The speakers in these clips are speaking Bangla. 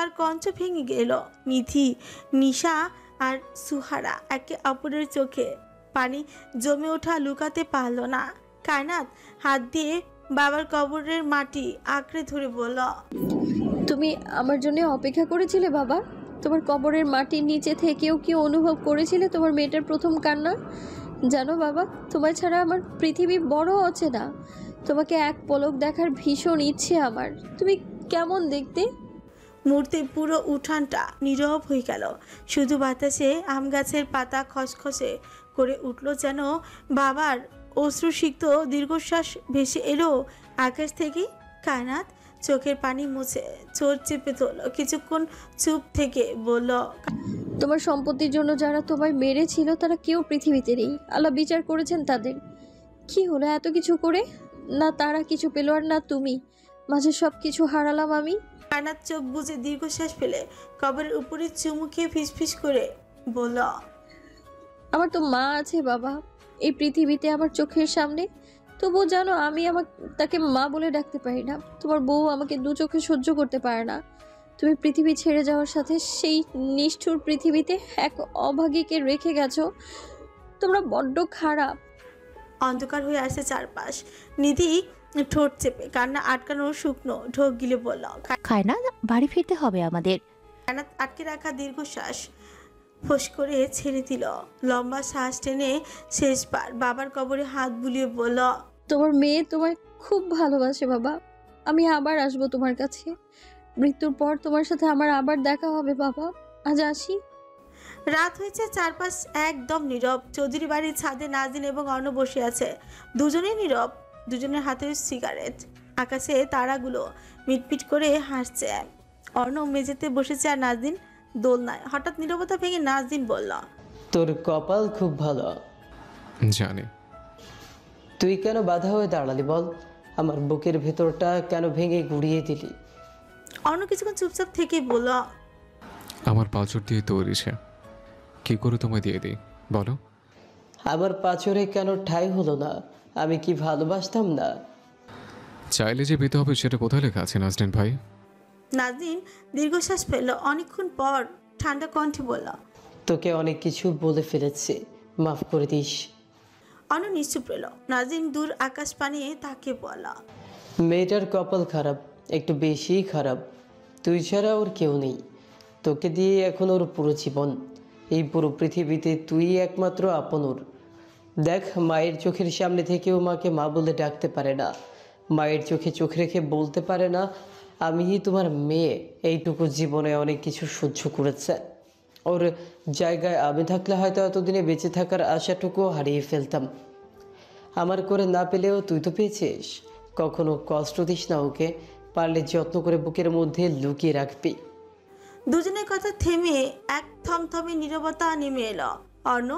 তার কঞ্চ ভেঙে গেল। নিধি, নিশা আর সুহারা একে অপরের চোখে পানি জমে ওঠা লুকাতে পারল না। কায়নাত হাত দিয়ে বাবার কবরের মাটি আঁকড়ে ধরে বলল, তুমি আমার জন্য অপেক্ষা করেছিলে বাবা? তোমার কবরের মাটির নিচে থেকেও কি অনুভব করেছিলে তোমার মেয়েটার প্রথম কান্না? জানো বাবা, তোমায় ছাড়া আমার পৃথিবী বড় অচেনা। তোমাকে এক পলক দেখার ভীষণ ইচ্ছে আমার। তুমি কেমন দেখতে? মুহূর্তে পুরো উঠানটা নীরব হয়ে গেল। শুধু বাতাসে আম গাছের পাতা খসখসে করে উঠল, যেন বাবার অশ্রুসিক্ত দীর্ঘশ্বাস ভেসে এলো আকাশ থেকে। কায়নাত চোখের পানি মুছে চোর চেপে তোল। কিছুক্ষণ চুপ থেকে বলল, তোমার সম্পত্তির জন্য যারা তোমায় মেরেছিল তারা কেউ পৃথিবীতে নেই। আল্লাহ বিচার করেছেন তাদের। কি হলো এত কিছু করে? না তারা কিছু পেল আর না তুমি। মাঝে সব কিছু হারালাম আমি। কায়নাত চোখ বুজে দীর্ঘশ্বাস ফেলে কবরের উপরে চুমু খেয়ে ফিসফিস করে বলল, আমার তো মা আছে বাবা এই পৃথিবীতে আমার চোখের সামনে। তবুও জানো আমি তাকে মা বলে ডাকতে পারি না। তোমার বউ আমাকে দু চোখে সহ্য করতে পারে না। তুমি পৃথিবী ছেড়ে যাওয়ার সাথে সেই নিষ্ঠুর পৃথিবীতে এক অভাগীকে রেখে গেছো। তোমরা বড্ড খারাপ। অন্ধকার হয়ে আসছে চারপাশ। নিধি ঠোঁট চেপে কান্না আটকানো শুকনো ঢোক গিলে বলল, কায়না, বাড়ি ফিরতে হবে আমাদের। কায়নাত আটকে রাখা দীর্ঘশ্বাস ফোঁস করে ছেড়ে দিল। লম্বা শ্বাস টেনে শেষবার বাবার কবরে হাত বুলিয়ে বলল, তোমার মেয়ে তোমায় খুব ভালোবাসে বাবা। আমি আবার আসবো তোমার কাছে। মৃত্যুর পর তোমার সাথে আমার আবার দেখা হবে বাবা। আজ আসি। রাত হয়েছে, চারপাশ একদম নীরব। চৌধুরী বাড়ির ছাদে নাজিন এবং অর্ণ বসে আছে। দুজনেই নীরব, দুজনের হাতে সিগারেট। আকাশে তারাগুলো মিটমিট করে হাসছে। অর্ণ মেঝেতে বসেছে আর নাজিন দোলনায়। হঠাৎ নীরবতা ভেঙে নাজিন বলল, তোর কপাল খুব ভালো। জানি। তুই কেন বাধা হয়ে দাঁড়ালি বল? আমার বুকের ভেতরটা কেন ভেঙে গুড়িয়ে দিলি? অর্ণ কিছুক্ষণ চুপচাপ থেকে বলল, আমার পাঁচর দিয়ে তৈরি সে, কি করে তোমায় দিয়ে দিই বলো? আমার পাঁচরে কেন ঠাঁই হলো না? আমি কি ভালোবাসতাম না? চাইলে যে পেতে হবে সেটা কোথায় লেখা আছে নাজনীন ভাই? নাজিন দীর্ঘশ্বাস ফেলল। অনেকক্ষণ পর ঠান্ডা কণ্ঠে বলল, তোকে অনেক কিছু বলে ফেলেছে, মাফ করে দিস। অর্ণ নিশ্চুপ রইল। নাজিন দূর আকাশ পানিয়ে তাকে বলল, মেয়েটার কপাল খারাপ, একটু বেশিই খারাপ। তুই ছাড়া ওর কেউ নেই। তোকে দিয়ে এখন ওর পুরো জীবন। এই পুরো পৃথিবীতে তুই একমাত্র আপন ওর। দেখ, মায়ের চোখের সামনে থেকেও মাকে মা বলে ডাকতে পারে না। মায়ের চোখে চোখ রেখে বলতে পারে না আমি তোমার মেয়ে। এইটুকু জীবনে অনেক কিছু সহ্য করেছে। ওর জায়গায় আমি থাকলে হয়তো এতদিনে বেঁচে থাকার আশাটুকুও হারিয়ে ফেলতাম। আমার করে না পেলেও তুই তো পেয়েছিস। কখনো কষ্ট দিস না ওকে। পারলে যত্ন করে বুকের মধ্যে লুকিয়ে রাখবি। দুজনের কথা থেমে এক থমথমে নীরবতা নেমে এলো। অর্ণ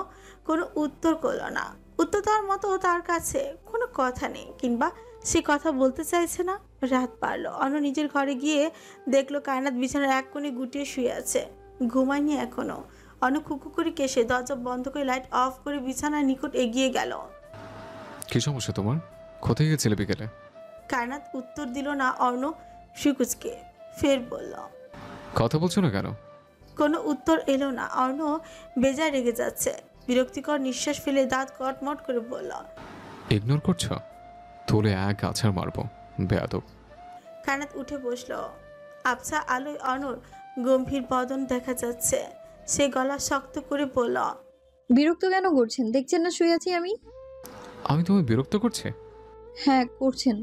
কোনো উত্তর করল না। উত্তর দেওয়ার মতো তার কাছে কোনো কথা নেই, কিংবা সে কথা বলতে চাইছে না। রাত পারল। অর্ণ নিজের ঘরে গিয়ে দেখলো কায়নাত বিছানার এক কোণে গুটিয়ে শুয়ে আছে, ঘুমায়নি এখনো। অর্ণ খুকু করে কেসে দরজা বন্ধ করে লাইট অফ করে বিছানার নিকট এগিয়ে গেল। কি সমস্যা তোমার? কোথায় গেছিলে বিকেলে? কায়নাত উত্তর দিল না। অর্ণ সুকুচকে ফের বলল, কথা বলছো না কেন? কোনো উত্তর এলো না। অর্ণ বেজায় রেগে যাচ্ছে। বিরক্তিকর নিঃশ্বাস ফেলে দাঁত কটমট করে বলল, ইগনোর করছো? তোলে এক আছাড় মারবো, বেয়াদব। কায়নাত উঠে বসলো। আবছা আলোয় অর্ণর গম্ভীর বদন দেখা যাচ্ছে। সে গলা শক্ত করে বলল, বিরক্ত কেন করছেন? দেখছেন না শুয়ে আছি আমি? আমি তোমায় বিরক্ত করছি? হ্যাঁ করছেন।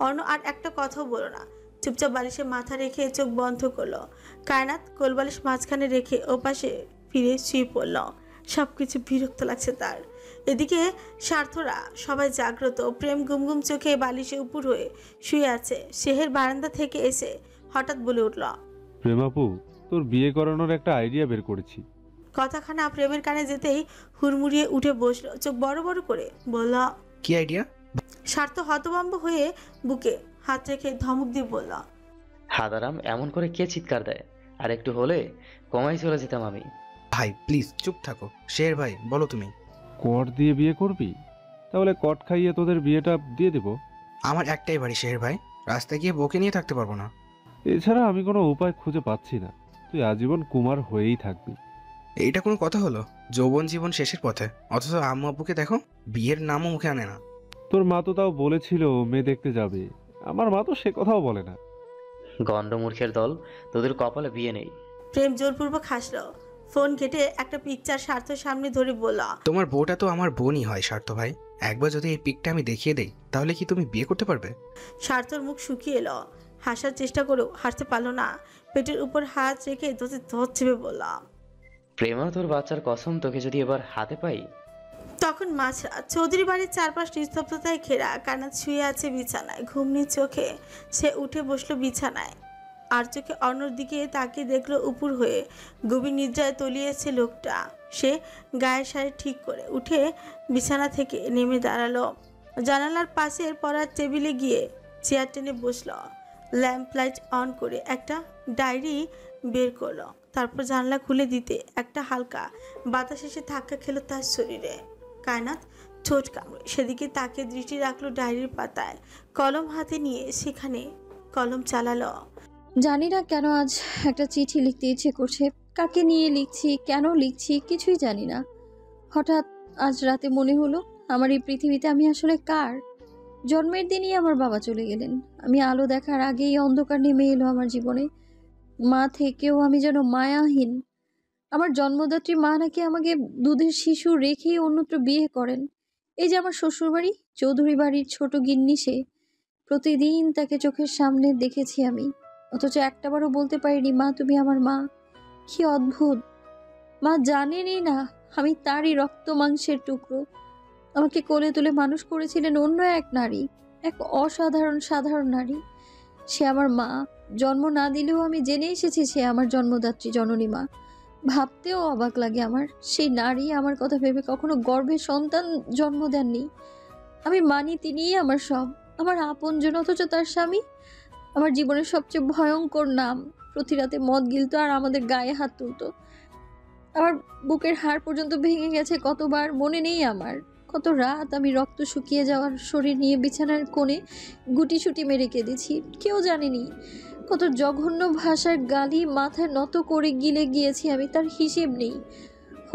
অর্ণ আর একটা কথাও বলল না। চুপচাপ বালিশে মাথা রেখে চোখ বন্ধ করলো। কায়নাত কোলবালিশ মাঝখানে রেখে ওপাশে ফিরে শুয়ে পড়ল। সবকিছু বিরক্ত লাগছে তার। এদিকে স্বার্থরা সবাই জাগ্রত। প্রেম গুমগুম চোখে বালিশে উপর হয়ে শুয়ে আছে। শেহের বারান্দা থেকে এসে হঠাৎ বলে উঠল, প্রেমাপু, তোর বিয়ে করানোর একটা আইডিয়া বের করেছি। কথাখানা প্রেমের কানে যেতেই হুড়মুড়িয়ে উঠে বসলো, চোখ বড় বড় করে বলল, কি আইডিয়া? স্বার্থ হতভম্ব হয়ে বুকে হাত রেখে ধমক দিয়ে বলল, হাদারাম, এমন করে কে চিৎকার দেয়? আর একটু হলে কমাই চলে যেতাম আমি। ভাই প্লিজ চুপ থাকো। শের ভাই বলো তুমি। কট দিয়ে বিয়ে করবি? তাহলে কট খাইয়ে তোদের বিয়েটা দিয়ে দেব। আমার একটাই বাড়ি শের ভাই, রাস্তায় গিয়ে বকে নিয়ে থাকতে পারবো না। এছাড়া আমি কোনো উপায় খুঁজে পাচ্ছি না। তুই আজীবন কুমার হয়েই থাকবি। এইটা কোনো কথা হলো? যৌবন জীবন শেষের পথে, অথচ আম্মু আব্বুকে দেখো, বিয়ের নামও মুখে আনে না। তোর মা তো তাও বলেছিল মেয়ে দেখতে যাবে। আমার মা তো সে কথাও বলে না। গণ্ডমূর্খের দল, তোদের কপালে বিয়ে নেই। প্রেম জোরপূর্বক হাসলো। ফোন কেটে একটা পিকচার স্বার্থর সামনে ধরে বলল, তোমার বউটা তো আমার বোনই হয় স্বার্থ ভাই। একবার যদি এই পিকটা আমি দেখিয়ে দেই, তাহলে কি তুমি বিয়ে করতে পারবে? স্বার্থর মুখ শুকিয়ে এলো। হাসার চেষ্টা করেও হাসতে পারলো না। পেটের উপর হাত রেখে ধর চেপে বলল, প্রেমা, তোর বাচ্চার কসম, তোকে যদি এবার হাতে পাই। তখন মাঝরাত। চৌধুরী বাড়ির চারপাশ নিস্তব্ধতায় ঘেরা। কানাত শুয়ে আছে বিছানায়, ঘুমনি চোখে। সে উঠে বসলো বিছানায়, আর চোখে অন্যর দিকে তাকিয়ে দেখলো উপুর হয়ে গভীর নিদ্রায় তলিয়েছে লোকটা। সে গায়ের শাড়ি ঠিক করে উঠে বিছানা থেকে নেমে দাঁড়ালো। জানালার পাশের পড়ার টেবিলে গিয়ে চেয়ার টেনে বসলো। ল্যাম্প লাইট অন করে একটা ডায়েরি বের করলো। তারপর জানলা খুলে দিতে একটা হালকা বাতাস এসে ধাক্কা খেলো তার শরীরে। কায়নাত ঠোঁট কামড়ে সেদিকে তাকিয়ে দৃষ্টি রাখলো ডায়েরির পাতায়। কলম হাতে নিয়ে সেখানে কলম চালালো। জানি না কেন আজ একটা চিঠি লিখতে ইচ্ছে করছে। কাকে নিয়ে লিখছি, কেন লিখছি, কিছুই জানি না। হঠাৎ আজ রাতে মনে হলো, আমার এই পৃথিবীতে আমি আসলে কার? জন্মের দিনই আমার বাবা চলে গেলেন। আমি আলো দেখার আগেই অন্ধকার নেমে এলো আমার জীবনে। মা থেকেও আমি যেন মায়াহীন। আমার জন্মদাত্রী মা নাকি আমাকে দুধের শিশু রেখেই অন্যত্র বিয়ে করেন। এই যে আমার শ্বশুরবাড়ি, চৌধুরী বাড়ির ছোট গিন্নি সে। প্রতিদিন তাকে চোখের সামনে দেখেছি আমি, অথচ একটাবারও বলতে পারিনি, মা তুমি আমার মা। কি অদ্ভুত! মা জানেনই না আমি তারই রক্ত মাংসের টুকরো। আমাকে কোলে তুলে মানুষ করেছিলেন অন্য এক নারী, এক অসাধারণ সাধারণ নারী। সে আমার মা। জন্ম না দিলেও আমি জেনে এসেছি সে আমার জন্মদাত্রী জননী মা। ভাবতেও অবাক লাগে আমার, সেই নারী আমার কথা ভেবে কখনো গর্ভে সন্তান জন্ম দেননি। আমি মানি তিনিই আমার সব, আমার আপনজন, অথচ তার স্বামী আমার জীবনের সবচেয়ে ভয়ঙ্কর নাম। প্রতি রাতে মদ গিলতো আর আমাদের গায়ে হাত তুলতো। আমার বুকের হাড় পর্যন্ত ভেঙে গেছে কতবার, মনে নেই আমার। কত রাত আমি রক্ত শুকিয়ে যাওয়ার শরীর নিয়ে বিছানার কোণে গুটিসুটি মেরে কেঁদেছি, কেউ জানেনি। কত জঘন্য ভাষার গালি মাথায় নত করে গিলে গিয়েছি আমি, তার হিসেব নেই।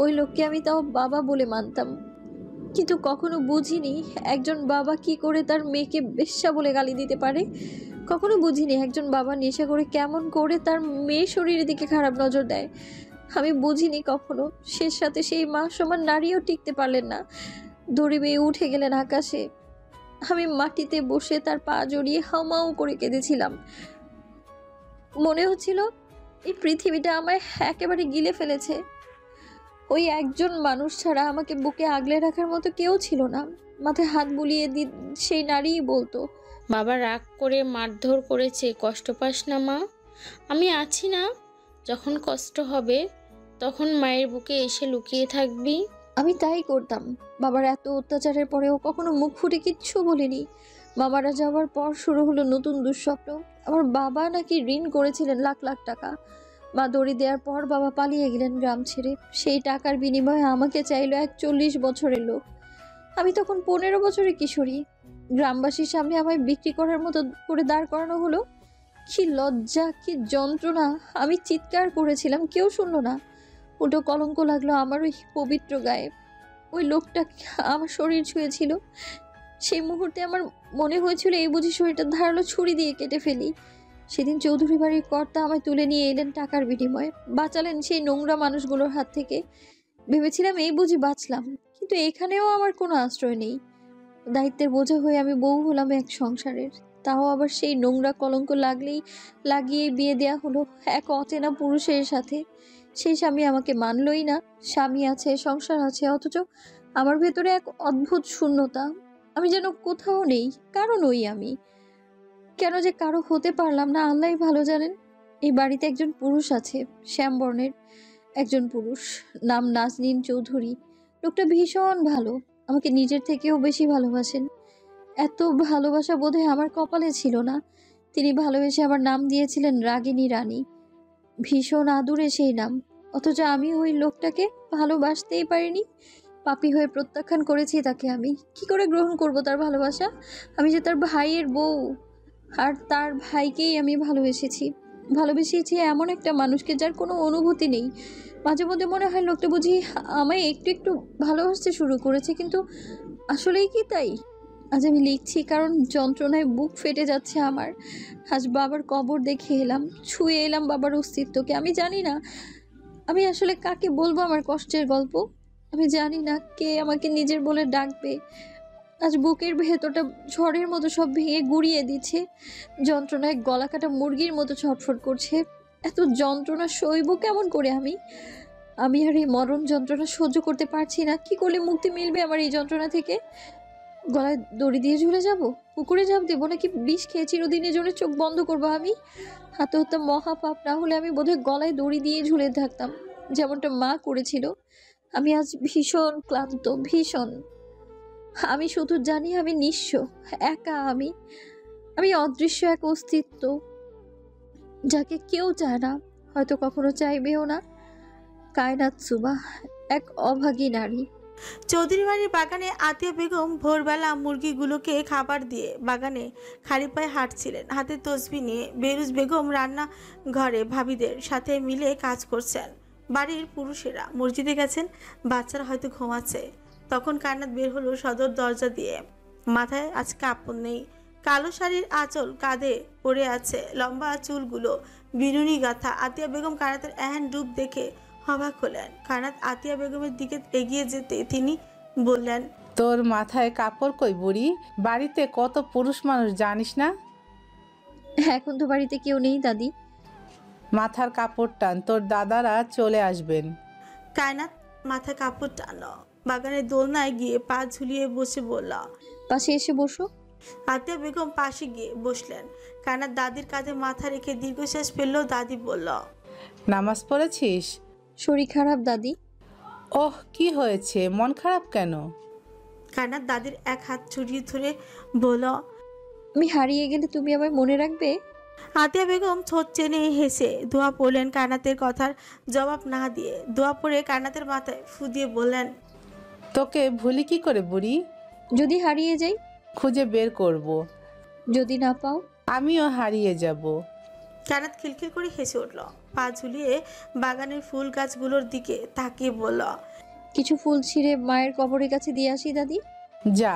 ওই লোককে আমি তাও বাবা বলে মানতাম, কিন্তু কখনো বুঝিনি একজন বাবা কি করে তার মেয়েকে বেশ্যা বলে গালি দিতে পারে। কখনো বুঝিনি একজন বাবা নেশা করে কেমন করে তার মেয়ে শরীরের দিকে খারাপ নজর দেয়। আমি বুঝিনি কখনো শেষ রাতে সেই মা সমান নারীও টিকতে পারলেন না, দড়ি বেয়ে উঠে গেলেন আকাশে। আমি মাটিতে বসে তার পা জড়িয়ে হাউমাউ করে কেঁদেছিলাম। মনে হচ্ছিল এই পৃথিবীটা আমায় একেবারে গিলে ফেলেছে। ওই একজন মানুষ ছাড়া আমাকে বুকে আগলে রাখার মতো কেউ ছিল না। মাথায় হাত বুলিয়ে সেই নারীই বলতো, বাবা রাগ করে মারধর করেছে, কষ্ট পাস না মা, আমি আছি না, যখন কষ্ট হবে তখন মায়ের বুকে এসে লুকিয়ে থাকবি। আমি তাই করতাম। বাবার এত অত্যাচারের পরেও কখনো মুখ ফুটে কিচ্ছু বলিনি। মামারা যাওয়ার পর শুরু হলো নতুন দুঃস্বপ্ন। আমার বাবা নাকি ঋণ করেছিলেন লাখ লাখ টাকা। মা দড়ি দেওয়ার পর বাবা পালিয়ে গেলেন গ্রাম ছেড়ে। সেই টাকার বিনিময়ে আমাকে চাইলো এক 40 বছরের লোক। আমি তখন 15 বছরের কিশোরী। গ্রামবাসীর সামনে আমায় বিক্রি করার মতো করে দাঁড় করানো হলো। কি লজ্জা, কি যন্ত্রণা! আমি চিৎকার করেছিলাম, কেউ শুনলো না। উল্টো কলঙ্ক লাগলো আমার ওই পবিত্র গায়ে। ওই লোকটা আমার শরীর ছুঁয়েছিল। সেই মুহূর্তে আমার মনে হয়েছিল এই বুঝি শরীরটা ধারালো ছুরি দিয়ে কেটে ফেলি। সেদিন চৌধুরী বাড়ির কর্তা আমায় তুলে নিয়ে এলেন টাকার বিনিময়ে, বাঁচালেন সেই নোংরা মানুষগুলোর হাত থেকে। ভেবেছিলাম এই বুঝি বাঁচলাম, কিন্তু এখানেও আমার কোনো আশ্রয় নেই। দায়িত্বের বোঝা হয়ে আমি বউ হলাম এক সংসারের, তাও আবার সেই নোংরা কলঙ্ক লাগিয়ে বিয়ে দেয়া হলো এক অচেনা পুরুষের সাথে। সেই স্বামী আমাকে মানলই না। স্বামী আছে, সংসার আছে, অথচ আমার ভেতরে এক অদ্ভুত শূন্যতা। আমি যেন কোথাও নেই, কারো নই আমি। কেন যে কারো হতে পারলাম না আল্লাহই ভালো জানেন। এই বাড়িতে একজন পুরুষ আছে, শ্যামবর্ণের একজন পুরুষ, নাম নাজনীন চৌধুরী। লোকটা ভীষণ ভালো, আমাকে নিজের থেকেও বেশি ভালোবাসেন। এত ভালোবাসা বোধহয় আমার কপালে ছিল না। তিনি ভালোবেসে আমার নাম দিয়েছিলেন রাগিনী রানী। ভীষণ আদুরে সেই নাম, অথচ আমি ওই লোকটাকে ভালোবাসতেই পারিনি। পাপী হয়ে প্রত্যাখ্যান করেছি তাকে। আমি কি করে গ্রহণ করব তার ভালোবাসা? আমি যে তার ভাইয়ের বউ। আর তার ভাইকেই আমি ভালোবেসেছি এমন একটা মানুষকে যার কোনো অনুভূতি নেই। মাঝে মধ্যে মনে হয় লোকটা বুঝি আমায় একটু একটু ভালোবাসতে শুরু করেছে, কিন্তু আসলেই কি তাই? আজ আমি লিখছি কারণ যন্ত্রণায় বুক ফেটে যাচ্ছে আমার। আজ বাবার কবর দেখে এলাম, ছুঁয়ে এলাম বাবার অস্তিত্বকে। আমি জানি না আমি আসলে কাকে বলবো আমার কষ্টের গল্প। আমি জানি না কে আমাকে নিজের বলে ডাকবে। আজ বুকের ভেতরটা ঝড়ের মতো সব ভেঙে গুড়িয়ে দিচ্ছে, যন্ত্রণায় গলা কাটা মুরগির মতো ছটফট করছে। এত যন্ত্রণা সইব কেমন করে আমি আর এই মরণ যন্ত্রণা সহ্য করতে পারছি না। কি করলে মুক্তি মিলবে আমার এই যন্ত্রণা থেকে? গলায় দড়ি দিয়ে ঝুলে যাব, পুকুরে ঝাঁপ দেবো, নাকি বিষ খেয়ে চিরদিনের জন্য চোখ বন্ধ করবো আমি? আত্মহত্যা মহাপাপ না হলে আমি বোধহয় গলায় দড়ি দিয়ে ঝুলে থাকতাম, যেমনটা মা করেছিল। আমি আজ ভীষণ ক্লান্ত, ভীষণ। আমি শুধু জানি আমি নিঃস্ব, একা। আমি অদৃশ্য এক অস্তিত্ব, যাকে কেউ চায় না, হয়তো কখনো চাইবেও না। কায়নাত সুবা, এক অভাগী নারী। চৌধুরী বাড়ির বাগানে আতিয়া বেগম ভোরবেলা মুরগিগুলোকে খাবার দিয়ে বাগানে খালি পায়ে হাঁটছিলেন। হাতে তসবি নিয়ে বেরুজ বেগম রান্না ঘরে ভাবিদের সাথে মিলে কাজ করছেন। বাড়ির পুরুষেরা মসজিদে গেছেন, বাচ্চারা হয়তো ঘুমাচ্ছে। তখন কান্নাত বের হলো সদর দরজা দিয়ে। মাথায় আজ কাপড় নেই, কালো শাড়ির আঁচল কাঁধে পড়ে আছে, লম্বা চুলগুলো বিনুনি গাঁথা। আতিয়া বেগম কানাতের এহেন রূপ দেখে অবাক হলেন। কানাত আতিয়া বেগমের দিকে এগিয়ে যেতে তিনি বললেন, তোর মাথায় কাপড় কই বুড়ি? বাড়িতে কত পুরুষ মানুষ জানিস না? এখন তো বাড়িতে কেউ নেই দাদি। মাথার কাপড় টান, তোর দাদারা চলে আসবেন। কায়নাত মাথা কাপড় টানল, বাগানের দোলনায় গিয়ে পা ঝুলিয়ে বসে বলল, পাশে এসে বসো। আতিয়া বেগম পাশে গিয়ে বসলেন। কায়নাত দাদির কাঁধে মাথা রেখে দীর্ঘশ্বাস ফেললো। দাদি বলল, নামাজ পড়েছিস? শরীর খারাপ দাদি। ওহ, কি হয়েছে? মন খারাপ কেন? কায়নাত দাদির এক হাত ছড়িয়ে ধরে বলল, আমি হারিয়ে গেলে তুমি আমায় মনে রাখবে? আতিয়া বেগম ঠোঁট চেনে হেসে দোয়া পড়লেন। কায়নাতের কথার জবাব না দিয়ে দোয়া পড়ে কায়নাতের মাথায় ফু দিয়ে বললেন, তোকে ভুলি কি করে বুড়ি? যদি হারিয়ে যাই? খুঁজে বের করব। যদি না পাও? আমিও হারিয়ে যাব। কায়নাত খিলখিল করে হেসে উঠল, পা ঝুলিয়ে বাগানের ফুল গাছগুলোর দিকে তাকিয়ে বলল, কিছু ফুল ছিঁড়ে মায়ের কবরের কাছে দিয়ে আসি দাদি। যা।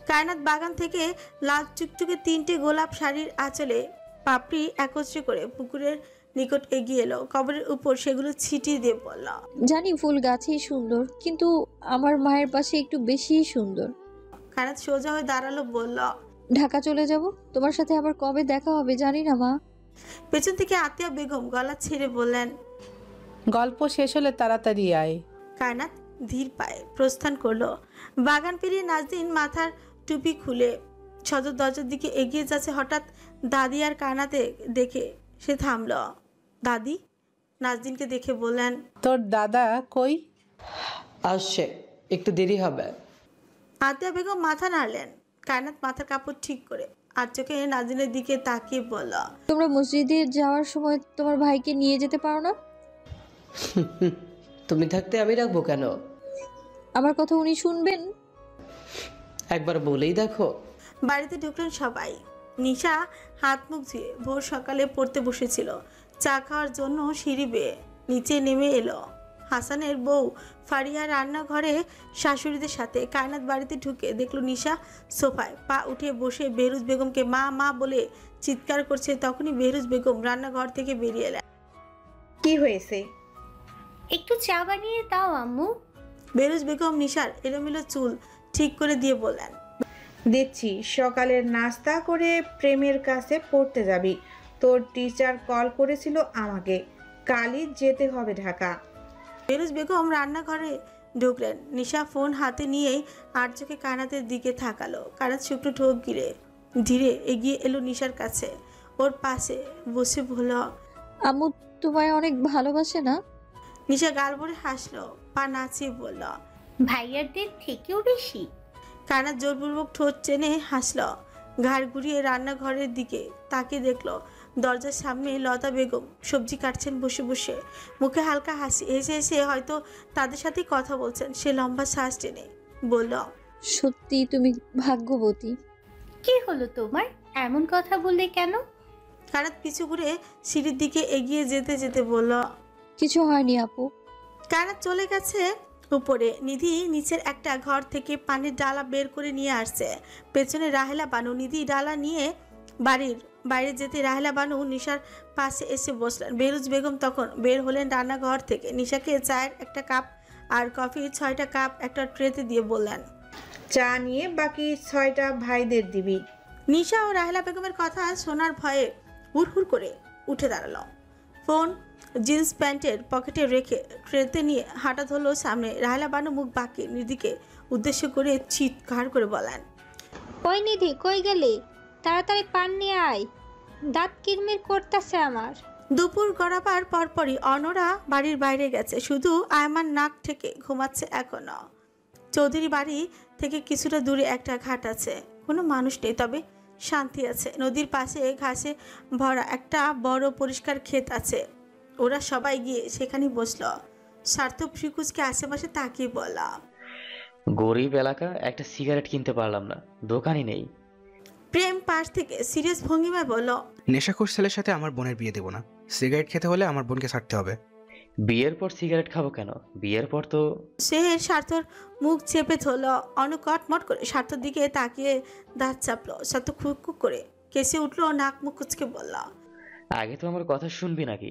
কায়নাত বাগান থেকে লাল চুকচুকে 3টে গোলাপ শাড়ির আঁচলে পাপড়ি একত্রে করে পুকুরের নিকট এগিয়ে এলো। কবরের উপর সেগুলো ছিটিয়ে দিয়ে বলল, জানি ফুল গাছেই সুন্দর, কিন্তু আমার মায়ের পাশে একটু বেশিই সুন্দর। কায়নাত সোজা হয়ে দাঁড়ালো, বলল, ঢাকা চলে যাব, তোমার সাথে আবার কবে দেখা হবে জানি না মা। পেছন থেকে আতিয়া বেগম গলা ছেড়ে বললেন, গল্প শেষ হলে তাড়াতাড়ি আয়। কায়নাত ধীর পায়ে প্রস্থান করলো। বাগান পেরিয়ে নাজদিন মাথার টুপি খুলে সদর দরজার দিকে এগিয়ে যাচ্ছে। হঠাৎ দাদি আর কায়নাতে দেখে সে থামল। দাদি নাজদিনকে দেখে বললেন, তোর দাদা কই? আসছে, একটু দেরি হবে। আতিয়া বেগম মাথা নাড়লেন। কায়নাত মাথার কাপড় ঠিক করে আর চোখে নাজদিনের দিকে তাকিয়ে বলল, তোমরা মসজিদে যাওয়ার সময় তোমার ভাইকে নিয়ে যেতে পারো না? তুমি থাকতে আমি রাখবো কেন? আমার কথা উনি শুনবেন? একবার বলেই দেখো। বাড়িতে ঢুকলেন সবাই। নিশা হাত মুখ ধুয়ে ভোর সকালে পড়তে বসেছিল। চা খাওয়ার জন্য সিঁড়ি বেয়ে নিচে নেমে এলো। হাসানের বউ ফারিয়া রান্নাঘরে শাশুড়িদের সাথে। কায়নাত বাড়িতে ঢুকে দেখলো নিশা সোফায় পা উঠিয়ে বসে বেহরুজ বেগমকে মা মা বলে চিৎকার করছে। তখনই বেহরুজ বেগম রান্নাঘর থেকে বেরিয়ে এলেন। কি হয়েছে? একটু চা বানিয়ে দাও আম্মু। বেহরুজ বেগম নিশার এলোমেলো চুল ঠিক করে দিয়ে বললেন, দেখছি সকালের নাস্তা করে প্রেমের কাছে পড়তে যাবি। তোর টিচার কল করেছিল আমাকে, কালই যেতে হবে ঢাকা। বেহরুজ বেগম রান্নাঘরে ঢুকলেন। নিশা ফোন হাতে নিয়েই আর চোখে কায়নাতের দিকে তাকালো। কায়নাত শুকনো ঠোক গিরে ধীরে এগিয়ে এলো নিশার কাছে, ওর পাশে বসে বলল, আম্মু তোমায় অনেক ভালোবাসে না? নিশা গাল ভরে হাসলো, পা নাচিয়ে বলল, ভাইয়ারদের থেকেও বেশি। কায়নাত জোরপূর্বক ঠোঁট চেনে হাসলো। ঘাড় ঘুরিয়ে রান্নাঘরের দিকে তাকিয়ে দেখলো দরজার সামনে লতা বেগম সবজি কাটছেন বসে বসে, মুখে হালকা হাসি। হেসে হেসে হয়তো তাদের সাথেই কথা বলছেন। সে লম্বা শ্বাস টেনে বলল, সত্যি তুমি ভাগ্যবতী। কি হলো তোমার? এমন কথা বললে কেন? কানাত পিছু ঘুরে সিঁড়ির দিকে এগিয়ে যেতে যেতে বলল, কিছু হয়নি আপু। কানাত চলে গেছে উপরে। নিধি নিচের একটা ঘর থেকে পানির ডালা বের করে নিয়ে আসছে। পেছনে রাহেলা বানু। নিধি ডালা নিয়ে বাড়ির বাইরে যেতে রাহেলা বানু নিশার পাশে এসে বসলেন। বেরুজ বেগম তখন বের হলেন রান্নাঘর থেকে। নিশাকে চায়ের একটা কাপ আর কফির 6টা কাপ একটা ট্রেতে দিয়ে বললেন, চা নিয়ে বাকি 6টা ভাইদের দিবি। নিশা ও রাহেলা বেগমের কথা শোনার ভয়ে হুড়হুড় করে উঠে দাঁড়ালো। ফোন জিন্স প্যান্টের পকেটে রেখে ট্রেতে নিয়ে হাঁটা ধরলো সামনে। রাহেলা বানু মুখ বাঁকিয়ে নিধিকে উদ্দেশ্য করে চিৎকার করে বলেন, ওই নিধি, কই গেলি? তাড়াতাড়ি পান নিয়ে আয়, দাঁত কিরমির করতেছে আমার। দুপুর গড়াবার পরপরই অনরা বাড়ির বাইরে গেছে। শুধু আয়মান নাক থেকে ঘুমাচ্ছে এখনো। চৌধুরী বাড়ি থেকে কিছুটা দূরে একটা ঘাট আছে, কোনো মানুষ নেই, তবে শান্তি আছে। নদীর পাশে ঘাসে ভরা একটা বড় পরিষ্কার ক্ষেত আছে। ওরা সবাই গিয়ে সেখানে বসলো। সার্থক ফ্রিকুজকে আশেপাশে তাকিয়ে বলা, গরিব এলাকা, একটা সিগারেট কিনতে পারলাম না, দোকানই নেই। প্রেম পাশ থেকে সিরিয়াস ভঙ্গিমায় বলল, নেশাখোর ছেলের সাথে আমার বোনের বিয়ে দেবো না। সিগারেট খেতে হলে আমার বোনকে ছাড়তে হবে। বিয়ের পর সিগারেট খাবো কেন? বিয়ের পর তো। সে স্বার্থর মুখ চেপে ধরল। অনুকটমট করে স্বার্থর দিকে তাকিয়ে দাঁত চাপলো। স্বার্থ খুক করে কেসে উঠলো, নাক মুখ কুচকে বলল, আগে তো আমার কথা শুনবি নাকি?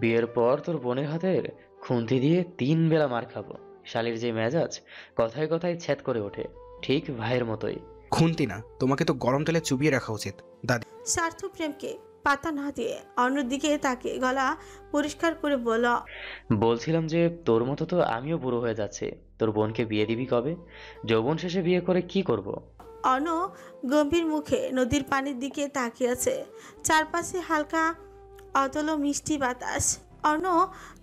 বিয়ের পর তোর বোনের হাতের খুন্তি দিয়ে 3 বেলা মার খাবো। শালির যে মেজাজ, কথায় কথায় ছেদ করে ওঠে, ঠিক ভাইয়ের মতোই। খুন্তি না, তোমাকে তো গরম তেলে চুবিয়ে রাখা উচিত দাদি। স্বার্থ প্রেমকে পাতা না দিয়ে অন্যদিকে তাকিয়ে গলা পরিষ্কার করে বলল, বলছিলাম যে তোর মতো তো আমিও বুড়ো হয়ে যাচ্ছে। তোর বোনকে বিয়ে দিবি কবে? যৌবন শেষে বিয়ে করে কি করব? অন গম্ভীর মুখে নদীর পানির দিকে তাকিয়ে আছে। চারপাশে হালকা অতল মিষ্টি বাতাস। অন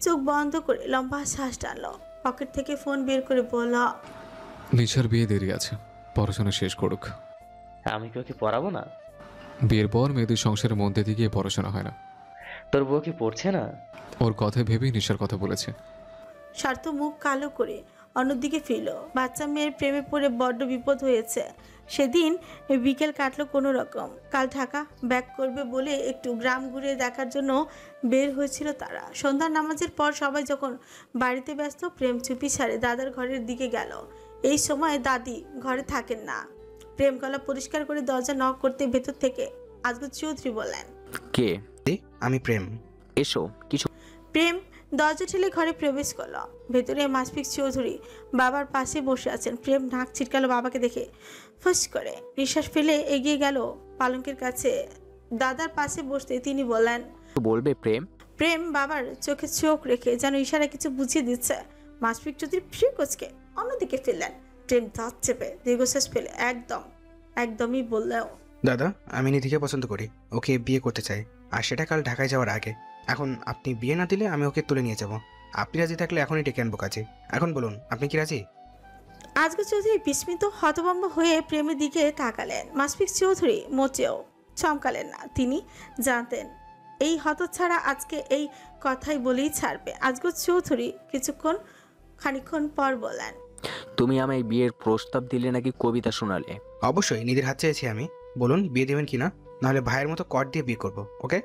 চোখ বন্ধ করে লম্বা শ্বাস টানলো। পকেট থেকে ফোন বের করে বলল, নিশার বিয়ে দেরি আছে, পড়াশোনা শেষ করুক। আমি কি ওকে পড়াবো না? বিয়ের পর মেয়েদের সংসারের মধ্যে দিয়ে গিয়ে পড়াশোনা হয় না। তোর বউ কি পড়ছে না? ওর কথা ভেবেই নিশার কথা বলেছে। স্বার্থ মুখ কালো করে অন্যদিকে ফিরল। বাচ্চা মেয়ের প্রেমে পড়ে বড্ড বিপদ হয়েছে। সেদিন বিকেল কাটলো কোনো রকম। কাল ঢাকা ব্যাক করবে বলে একটু গ্রাম ঘুরে দেখার জন্য বের হয়েছিল তারা। সন্ধ্যার নামাজের পর সবাই যখন বাড়িতে ব্যস্ত, প্রেম চুপি সারে দাদার ঘরের দিকে গেল। এই সময় দাদি ঘরে থাকেন না। প্রেম গলা পরিষ্কার করে দরজা নক করতে ভেতর থেকে আজগর চৌধুরী বললেন, কে? আমি প্রেম। এসো। কিছু? প্রেম দরজা ঠেলে ঘরে প্রবেশ করলো। ভেতরে মাসফিক চৌধুরী বাবার পাশে বসে আছেন। প্রেম নাক ছিটকালো বাবাকে দেখে। ফুস করে নিঃশ্বাস ফেলে এগিয়ে গেল পালঙ্কের কাছে। দাদার পাশে বসতে তিনি বললেন, বলবে প্রেম? প্রেম বাবার চোখে চোখ রেখে যেন ইশারা কিছু বুঝিয়ে দিচ্ছে। মাসফিক চৌধুরী ফ্রিকোজকে অন্যদিকে ফেললেন। প্রেম দাঁত চেপে দীর্ঘশ্বাস ফেলে একদমই বললেও, দাদা, আমি নিধিকে পছন্দ করি, ওকে বিয়ে করতে চাই, আর সেটা কাল ঢাকায় যাওয়ার আগে। এখন আপনি বিয়ে না দিলে আমি ওকে তুলে নিয়ে যাব। আপনি রাজি থাকলে এখনই ডেকে আনবো কাজে। এখন বলুন, আপনি কি রাজি? আজগর চৌধুরী বিস্মিত হতভম্ব হয়ে প্রেমের দিকে তাকালেন। মাসফিক চৌধুরী মোটেও চমকালেন না। তিনি জানতেন এই হতচ্ছাড়া আজকে এই কথাই বলেই ছাড়বে। আজগর চৌধুরী খানিকক্ষণ পর বলেন, তুমি আমায় বিয়ের প্রস্তাব দিলে নাকি কবিতা শোনালে? অবশ্যই, নিধির হাত চেয়েছি আমি। বলুন বিয়ে দেবেন কিনা, নাহলে ভাইয়ের মতো কর দিয়ে বিয়ে করবো। ওকে?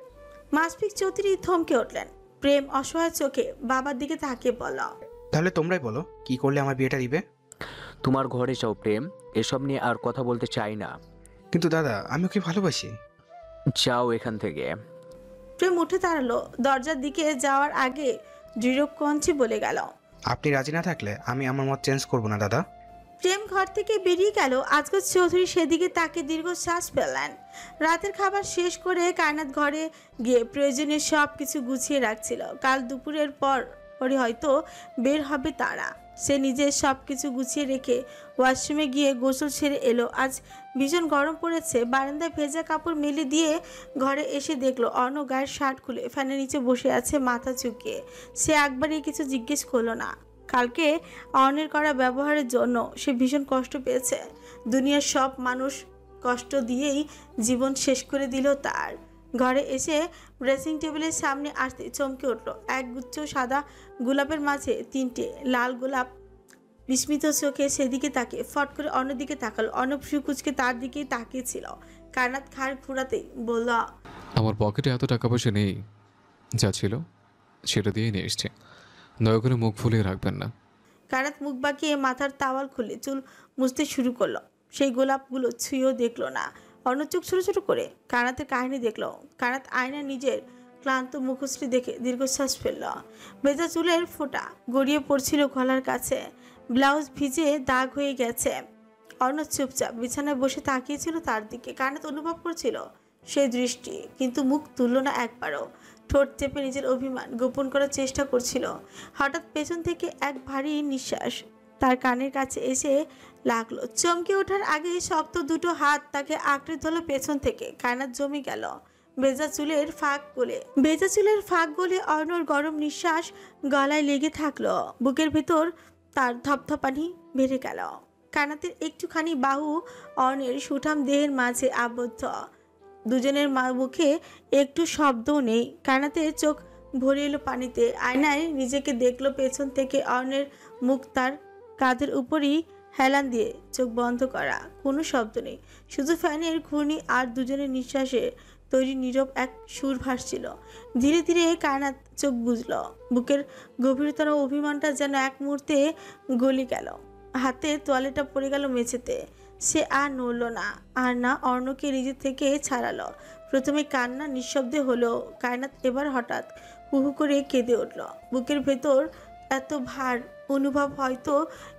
মাসফিক চৌধুরী থমকে উঠলেন। প্রেম অসহায় চোখে বাবার দিকে তাকিয়ে বলল, তাহলে তোমরাই বলো, কি করলে আমার বিয়েটা দিবে? তোমার ঘরে যাও প্রেম, এসব নিয়ে আর কথা বলতে চাই না। কিন্তু দাদা, আমি ওকে ভালোবাসি। যাও এখান থেকে। প্রেম উঠে দাঁড়ালো। দরজার দিকে যাওয়ার আগে দৃঢ় কণ্ঠে বলে গেল, আপনি রাজি না থাকলে আমি আমার মত চেঞ্জ করবো না দাদা। প্রেম ঘর থেকে বেরিয়ে গেল। আজগর চৌধুরী সেদিকে তাকে দীর্ঘশ্বাস ফেললেন। রাতের খাবার শেষ করে কায়নাত ঘরে গিয়ে প্রয়োজনীয় সব কিছু গুছিয়ে রাখছিল। কাল দুপুরের পরই হয়তো বের হবে তারা। সে নিজের সব কিছু গুছিয়ে রেখে ওয়াশরুমে গিয়ে গোসল সেরে এলো। আজ ভীষণ গরম পড়েছে। বারান্দায় ভেজা কাপড় মেলে দিয়ে ঘরে এসে দেখলো অর্ণ গায়ের শার্ট খুলে ফ্যানের নিচে বসে আছে মাথা ঝুঁকিয়ে। সে একবারই কিছু জিজ্ঞেস করলো না। কালকে অর্ণের করা ব্যবহারের জন্য সে ভীষণ কষ্ট পেয়েছে। দুনিয়ার সব মানুষ কষ্ট দিয়েই জীবন শেষ করে দিল তার। ঘরে এসে ড্রেসিং টেবিলের সামনে আসতে চমকে উঠল। এক গুচ্ছ সাদা গোলাপের মাঝে 3টে লাল গোলাপ। বিস্মিত চোখে সেদিকে তাকিয়ে ফট করে অন্যদিকে তাকালো। অর্ণব ফ্রিকুজকে তার দিকেই তাকিয়েছিল। কায়নাত ঘাড় ঘুরাতেই বলল, আমার পকেটে এত টাকা পয়সা নেই, যা ছিল সেটা দিয়েই নিয়ে এসছি। দয়া করে মুখ ফুলিয়ে রাখবেন না। কায়নাত মুখ বাঁকিয়ে মাথার তাওয়াল খুলে চুল মুছতে শুরু করলো। সেই গোলাপগুলো ছুঁয়েও দেখলো না। অন্য চোখ ছোট ছোট করে কায়নাতের কাহিনী দেখলো। কায়নাত আয়না নিজের ক্লান্ত মুখশ্রী দেখে দীর্ঘশ্বাস ফেলল। ভেজা চুলের ফোঁটা গড়িয়ে পড়ছিল গলার কাছে, ব্লাউজ ভিজে দাগ হয়ে গেছে। অন্য চুপচাপ বিছানায় বসে তাকিয়েছিল তার দিকে। কায়নাত অনুভব করছিল সেই দৃষ্টি, কিন্তু মুখ তুলল না একবারও। ঠোঁট চেপে নিজের অভিমান গোপন করার চেষ্টা করছিল। হঠাৎ পেছন থেকে এক ভারী নিঃশ্বাস তার কানের কাছে এসে লাগলো। চমকে ওঠার আগে শক্ত দুটো হাত তাকে আঁকড়ে ধরলো পেছন থেকে। কায়নাত জমে গেল। ভেজা চুলের ফাঁক গলে অর্ণর গরম নিঃশ্বাস গলায় লেগে থাকলো। বুকের ভেতর তার ধপধপানি বেড়ে গেল। কায়নাতের একটুখানি বাহু অর্ণের সুঠাম দেহের মাঝে আবদ্ধ। দুজনের মুখে একটু শব্দও নেই। কায়নাতের চোখ ভরে এলো পানিতে। আয়নায় নিজেকে দেখলো পেছন থেকে। অর্ণের মুখ তার কাঁধের উপরই হেলান দিয়ে, চোখ বন্ধ করা, কোনো শব্দ নেই, শুধু ফ্যানের ঘূর্ণি আর দুজনের নিঃশ্বাসে তৈরি নীরব এক সুর ভাসছিল। ধীরে ধীরে কায়নাত চোখ বুঝল। বুকের গভীরতর অভিমানটা যেন এক মুহূর্তে গলে গেল। হাতে তোয়ালেটা পড়ে গেল মেঝেতে। সে আর নড়ল না, আর না অর্ণকে নিজে থেকে ছাড়ালো। প্রথমে কান্না নিঃশব্দে হলো। কায়নাত এবার হঠাৎ হুহু করে কেঁদে উঠল। বুকের ভেতর এত ভার অনুভব হয়তো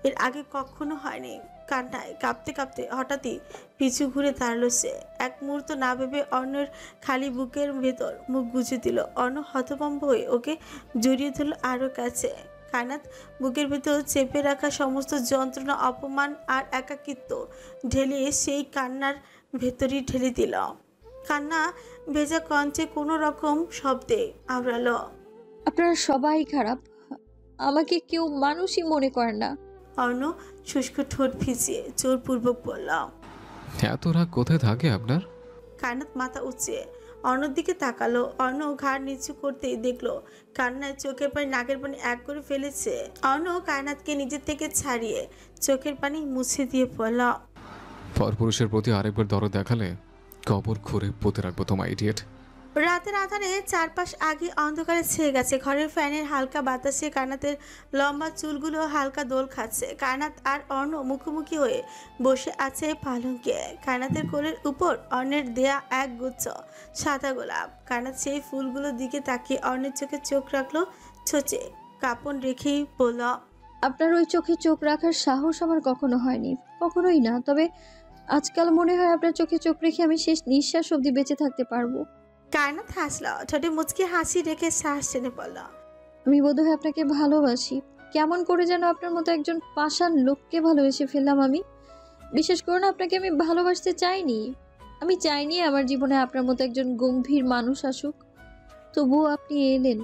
এর আগে কখনো হয়নি। কান্নায় কাঁপতে কাঁপতে হঠাৎই পিছু ঘুরে দাঁড়ালো সে। এক মুহূর্ত না ভেবে অর্ণের খালি বুকের ভেতর মুখ গুজে দিল। অর্ণ হতভম্ব হয়ে ওকে জড়িয়ে ধরল আরও কাছে। কায়নাত বুকের ভেতর চেপে রাখা সমস্ত যন্ত্রণা, অপমান আর একাকিত্ব ঢেলে সেই কান্নার ভেতরই ঢেলে দিল। কান্না ভেজা কঞ্চে কোনো রকম শব্দে আওড়ালো, আপনারা সবাই খারাপ, আমাকে কেউ মানুষই মনে করেন না। অর্ণ শুষ্ক ঠোঁট ভিজিয়ে জোরপূর্বক বলল। এত রাগ কোথায় থাকে আপনার? কায়নাত মাথা উঁচিয়ে অর্ণর দিকে তাকালো। অর্ণ ঘাড় নিচু করতেই দেখলো কান্নায় চোখের পানি নাকের পানি এক করে ফেলেছে। অর্ণ কায়নাতকে নিজের থেকে ছাড়িয়ে চোখের পানি মুছে দিয়ে বলল, পরপুরুষের প্রতি আরেকবার দরদ দেখালে কবর খুঁড়ে পুঁতে রাখবো তোমার ইডিয়েট। রাতের আধারে চারপাশ আগে অন্ধকারে ছেয়ে গেছে। ঘরের ফ্যানের হালকা বাতাসে কায়নাতের লম্বা চুলগুলো হালকা দোল খাচ্ছে। কায়নাত আর অর্ণ মুখোমুখি হয়ে বসে আছে পালঙ্কে। কায়নাতের কোলের উপর অর্ণের দেয়া এক গুচ্ছ সাদা গোলাপ। কায়নাত সেই ফুলগুলোর দিকে তাকিয়ে অর্ণের চোখে চোখ রাখলো, ছোচে কাপন রেখেই বলল, আপনার ওই চোখে চোখ রাখার সাহস আমার কখনো হয়নি, কখনোই না। তবে আজকাল মনে হয় আপনার চোখে চোখ রেখে আমি শেষ নিঃশ্বাস অবধি বেঁচে থাকতে পারবো। কায়নাত হাসল, ঠোঁটে মুচকি হাসি রেখে শ্বাস টেনে পড়ল, আমি বোধহয় আপনাকে ভালোবাসি। কেমন করে যেন আপনার মতো একজন পাষাণ লোককে ভালোবেসে ফেললাম আমি। বিশেষ করুন, আপনাকে আমি ভালোবাসতে চাইনি। আমি চাইনি আমার জীবনে আপনার মতো একজন গম্ভীর মানুষ আসুক। তবুও আপনি এলেন,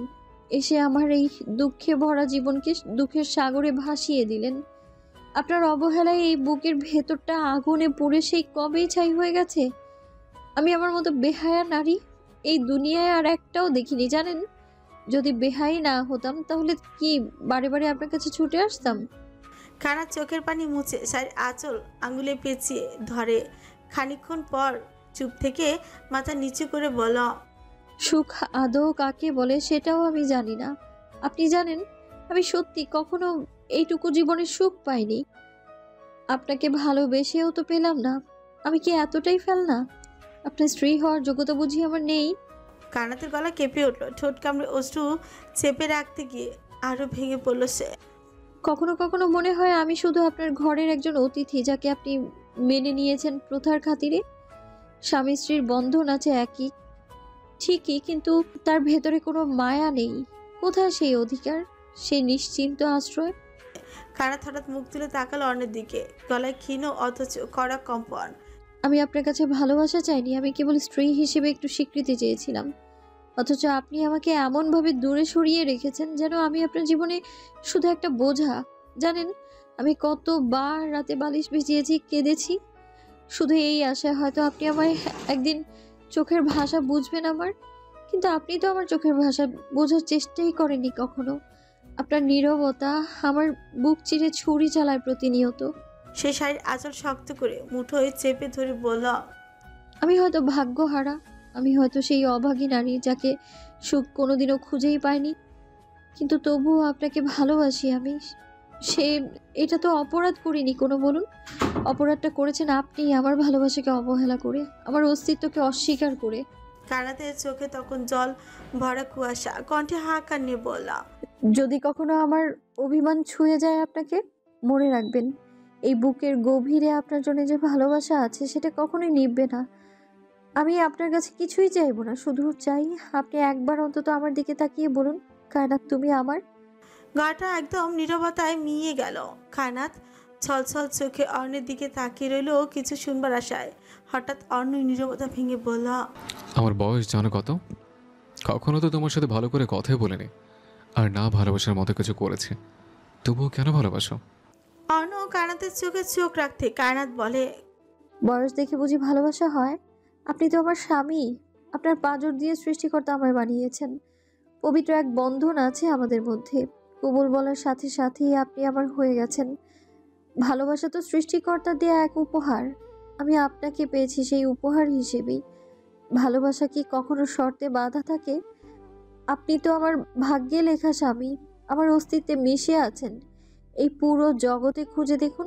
এসে আমার এই দুঃখে ভরা জীবনকে দুঃখের সাগরে ভাসিয়ে দিলেন। আপনার অবহেলায় এই বুকের ভেতরটা আগুনে পুড়ে সেই কবেই ছাই হয়ে গেছে। আমি আমার মতো বেহায়া নারী এই দুনিয়ায় আর একটাও দেখিনি জানেন। যদি বেহাই না হতাম তাহলে কি বারে বারে আপনার কাছে ছুটে আসতাম? কায়নাত চোখের পানি মুছে শাড়ির আঁচল আঙুলে পেঁচিয়ে ধরে। খানিকক্ষণ পর চুপ থেকে মাথা নিচু করে বলল, সুখ আদৌ কাকে বলে সেটাও আমি জানি না। আপনি জানেন, আমি সত্যি কখনো এইটুকু জীবনে সুখ পাইনি। আপনাকে ভালোবেসেও তো পেলাম না। আমি কি এতটাই ফেলনা? আপনার স্ত্রী হওয়ার যোগ্যতা বুঝি আমার নেই? কায়নাতের গলা কেঁপে উঠল। ঠোঁট কামড়ে অশ্রু চেপে রাখতে গিয়ে আরো ভেঙে পড়ল সে। কখনো কখনো মনে হয় আমি শুধু আপনার ঘরের একজন অতিথি, যাকে আপনি মেনে নিয়েছেন প্রথার খাতিরে। স্বামী স্ত্রীর বন্ধন আছে একই ঠিকই, কিন্তু তার ভেতরে কোনো মায়া নেই। কোথায় সেই অধিকার, সেই নিশ্চিন্ত আশ্রয়? কায়নাত হঠাৎ মুখ তুলে তাকালো অর্ণের দিকে, গলায় ক্ষীণ অথচ কড়া কম্পন। আমি আপনার কাছে ভালোবাসা চাইনি, আমি কেবল স্ত্রী হিসেবে একটু স্বীকৃতি চেয়েছিলাম। অথচ আপনি আমাকে এমনভাবে দূরে সরিয়ে রেখেছেন যেন আমি আপনার জীবনে শুধু একটা বোঝা। জানেন, আমি কতবার রাতে বালিশ ভিজিয়েছি, কেঁদেছি, শুধু এই আশায় হয়তো আপনি আমায় একদিন চোখের ভাষা বুঝবেন আমার। কিন্তু আপনি তো আমার চোখের ভাষা বোঝার চেষ্টাই করেননি কখনো। আপনার নীরবতা আমার বুক চিরে ছুরি চালায় প্রতিনিয়ত। সে শাড়ির আঁচল শক্ত করে মুঠোয় চেপে ধরে বলল, আমি হয়তো ভাগ্যহারা, আমি হয়তো সেই অভাগী নারী যাকে সুখ কোনোদিনও খুঁজেই পাইনি, কিন্তু তবুও আপনাকে ভালোবাসি আমি। সে এটা তো অপরাধ করিনি কোনো, বলুন? অপরাধটা করেছেন আপনি, আমার ভালোবাসাকে অবহেলা করে, আমার অস্তিত্বকে অস্বীকার করে। কানাতের চোখে তখন জল ভরা কুয়াশা, কণ্ঠে হাহাকার নিয়ে বলল, যদি কখনো আমার অভিমান ছুঁয়ে যায় আপনাকে, মনে রাখবেন এই বুকের গভীরে আপনার জন্য যে ভালোবাসা আছে সেটা কখনোই নিভবে না। আমি আপনার কাছে কিছুই চাইবো না, শুধু চাই আপনি একবার অন্তত আমার দিকে তাকিয়ে বলুন, কায়নাত তুমি আমার। গলাটা একদম নীরবতায় মিয়ে গেল। কায়নাত ছলছল চোখে অর্ণের দিকে তাকিয়ে রইল কিছু শুনবার আশায়। হঠাৎ অর্ণ নীরবতা ভেঙে বলল, আমার বয়স জানো কত? কখনো তো তোমার সাথে ভালো করে কথাই বলেনি, আর না ভালোবাসার মতো কিছু করেছে, তবুও কেন ভালোবাসো? অর্ণ কায়নাতের চোখে চোখ রাখতে কায়নাত বলে, বয়স দেখে বুঝি ভালোবাসা হয়? আপনি তো আমার স্বামী, আপনার পাঁজর দিয়ে সৃষ্টিকর্তা আমায় বানিয়েছেন। পবিত্র এক বন্ধন আছে আমাদের মধ্যে, কবুল বলার সাথে সাথেই আপনি আমার হয়ে গেছেন। ভালোবাসা তো সৃষ্টিকর্তা দেয়া এক উপহার, আমি আপনাকে পেয়েছি সেই উপহার হিসেবেই। ভালোবাসা কি কখনো শর্তে বাঁধা থাকে? আপনি তো আমার ভাগ্যে লেখা স্বামী, আমার অস্তিত্বে মিশে আছেন। এই পুরো জগতে খুঁজে দেখুন,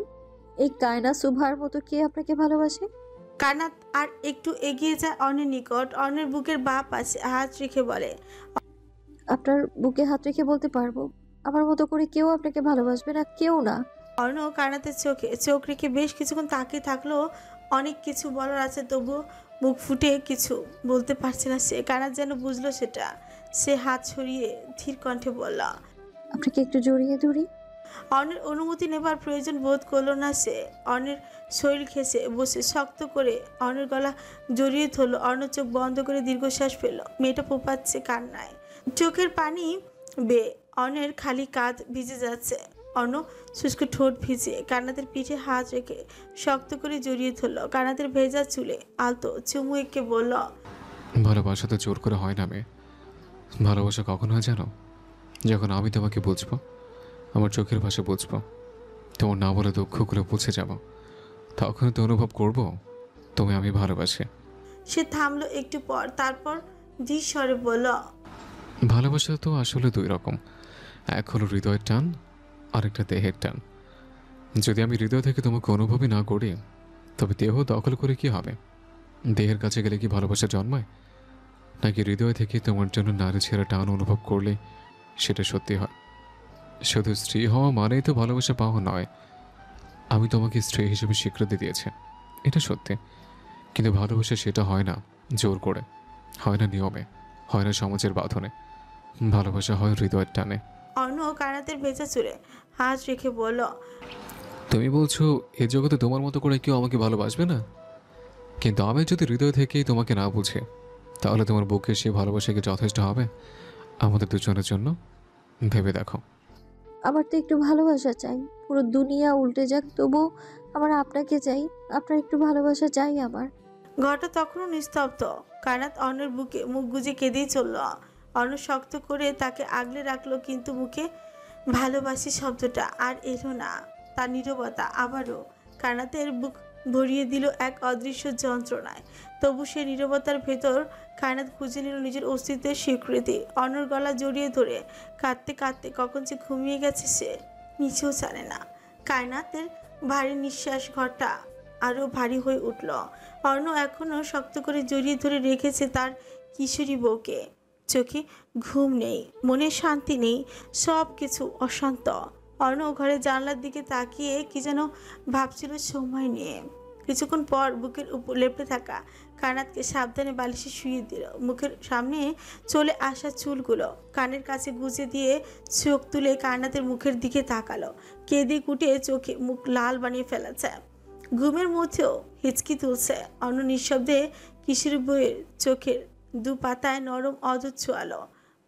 এই কায়না সুভার মতো কে আপনাকে ভালোবাসে? কায়নাত আর একটু এগিয়ে যায় অর্ণের নিকট, অর্ণের বুকের বাঁ পাশে হাত রেখে বলে, আপনার বুকে হাত রেখে বলতে পারবো, আমার মতো করে কেউ আপনাকে ভালোবাসবে না, কেউ না। অর্ণ কায়নাতের চোখে চোখ রেখে বেশ কিছুক্ষণ তাকিয়ে থাকলো। অনেক কিছু বলার আছে, তবু মুখ ফুটে কিছু বলতে পারছে না সে। কায়নাত যেন বুঝলো সেটা। সে হাত ছড়িয়ে ধীর কণ্ঠে বলল, আপনাকে একটু জড়িয়ে ধরি। অর্ণের অনুমতি নেবার প্রয়োজন বোধ করলো না সে। অর্ণের শরীর ঘেঁষে বসে শক্ত করে অর্ণের গলা জড়িয়ে ধরলো। অর্ণ চোখ বন্ধ করে দীর্ঘশ্বাস ফেলল। মেয়েটা পোপাচ্ছে কান্নায়, চোখের পানি বেয়ে অর্ণের খালি কাঁধ ভিজে যাচ্ছে। অর্ণ শুষ্ক ঠোঁট ভিজে কান্নাতের পিঠে হাত রেখে শক্ত করে জড়িয়ে ধরলো। কান্নাতের ভেজা চুলে আলতো চুমু এঁকে বলল, ভালোবাসা তো জোর করে হয় না মেয়ে। ভালোবাসা কখন হয় জানো? যখন আমি তোমাকে বুঝবো, আমার চোখের ভাষা বুঝবো, তোমার না বলে দুঃখগুলো বুঝে যাব, তখন তো অনুভব করবো তুমি আমি ভালোবাসি। সে থামলো একটু পর, তারপর ধীর স্বরে বলল, ভালোবাসা তো আসলে দুই রকম, এক হলো হৃদয়ের টান, আরেকটা দেহের টান। যদি আমি হৃদয় থেকে তোমাকে অনুভবই না করি, তবে দেহ দখল করে কি হবে? দেহের কাছে গেলে কি ভালোবাসা জন্মায়? নাকি হৃদয় থেকে তোমার জন্য নারী ছেড়ে টান অনুভব করলে সেটা সত্যি হয়? শুধু স্ত্রী হওয়া মানেই তো ভালোবাসা পাওয়া নয়। আমি তোমাকে স্ত্রী হিসেবে স্বীকৃতি দিয়েছি, এটা সত্যি, কিন্তু ভালোবাসা সেটা হয় না জোর করে, হয় না নিয়মে, হয় না সমাজের বাঁধনে। ভালোবাসা হয় হৃদয়ের টানে। অর্ণ কায়নাতের ভেজা চুলে হাত রেখে বলল, তুমি বলছো এ জগতে তোমার মতো করে কেউ আমাকে ভালোবাসবে না? কিন্তু আমি যদি হৃদয় থেকেই তোমাকে না বুঝি, তাহলে তোমার বুকে সে ভালোবাসা কি যথেষ্ট হবে আমাদের দুজনের জন্য? ভেবে দেখো। আমার তো একটু ভালোবাসা চাই, পুরো দুনিয়া উল্টে যাক তবু আমার আপনাকে চাই, আপনার একটু ভালোবাসা চাই আমার। ঘরটা তখনও নিস্তব্ধ। কায়নাত অর্ণের বুকে মুখ গুজে কেঁদেই চলল। অর্ণ শক্ত করে তাকে আগলে রাখলো, কিন্তু মুখে ভালোবাসি শব্দটা আর এলো না। তার নীরবতা আবারও কায়নাতের বুক ভরিয়ে দিল এক অদৃশ্য যন্ত্রণায়। তবু সে নীরবতার ভেতর কায়নাত খুঁজে নিল নিজের অস্তিত্বের স্বীকৃতি। অর্ণর গলা জড়িয়ে ধরে কাঁদতে কাঁদতে কখন যে ঘুমিয়ে গেছে সে নিজেও জানে না। কায়নাতের ভারী নিঃশ্বাস ঘরটা আরও ভারী হয়ে উঠল। অর্ণ এখনও শক্ত করে জড়িয়ে ধরে রেখেছে তার কিশোরী বউকে। চোখে ঘুম নেই, মনে শান্তি নেই, সব কিছু অশান্ত। অর্ণ ঘরে জানলার দিকে তাকিয়ে কি যেন ভাবছিল সময় নিয়ে। কিছুক্ষণ পর বুকের উপর লেপটে থাকা কায়নাতকে সাবধানে বালিশে শুয়ে দিল। মুখের সামনে চলে আসা চুলগুলো কানের কাছে গুজে দিয়ে চোখ তুলে কায়নাতের মুখের দিকে তাকালো। কেঁদে কুটে চোখে মুখ লাল বানিয়ে ফেলেছে। ঘুমের মধ্যেও হিচকি তুলছে। অন্য নিঃশব্দে কিশোরী বইয়ের চোখের দু পাতায় নরম অদূর ছোঁয়ালো।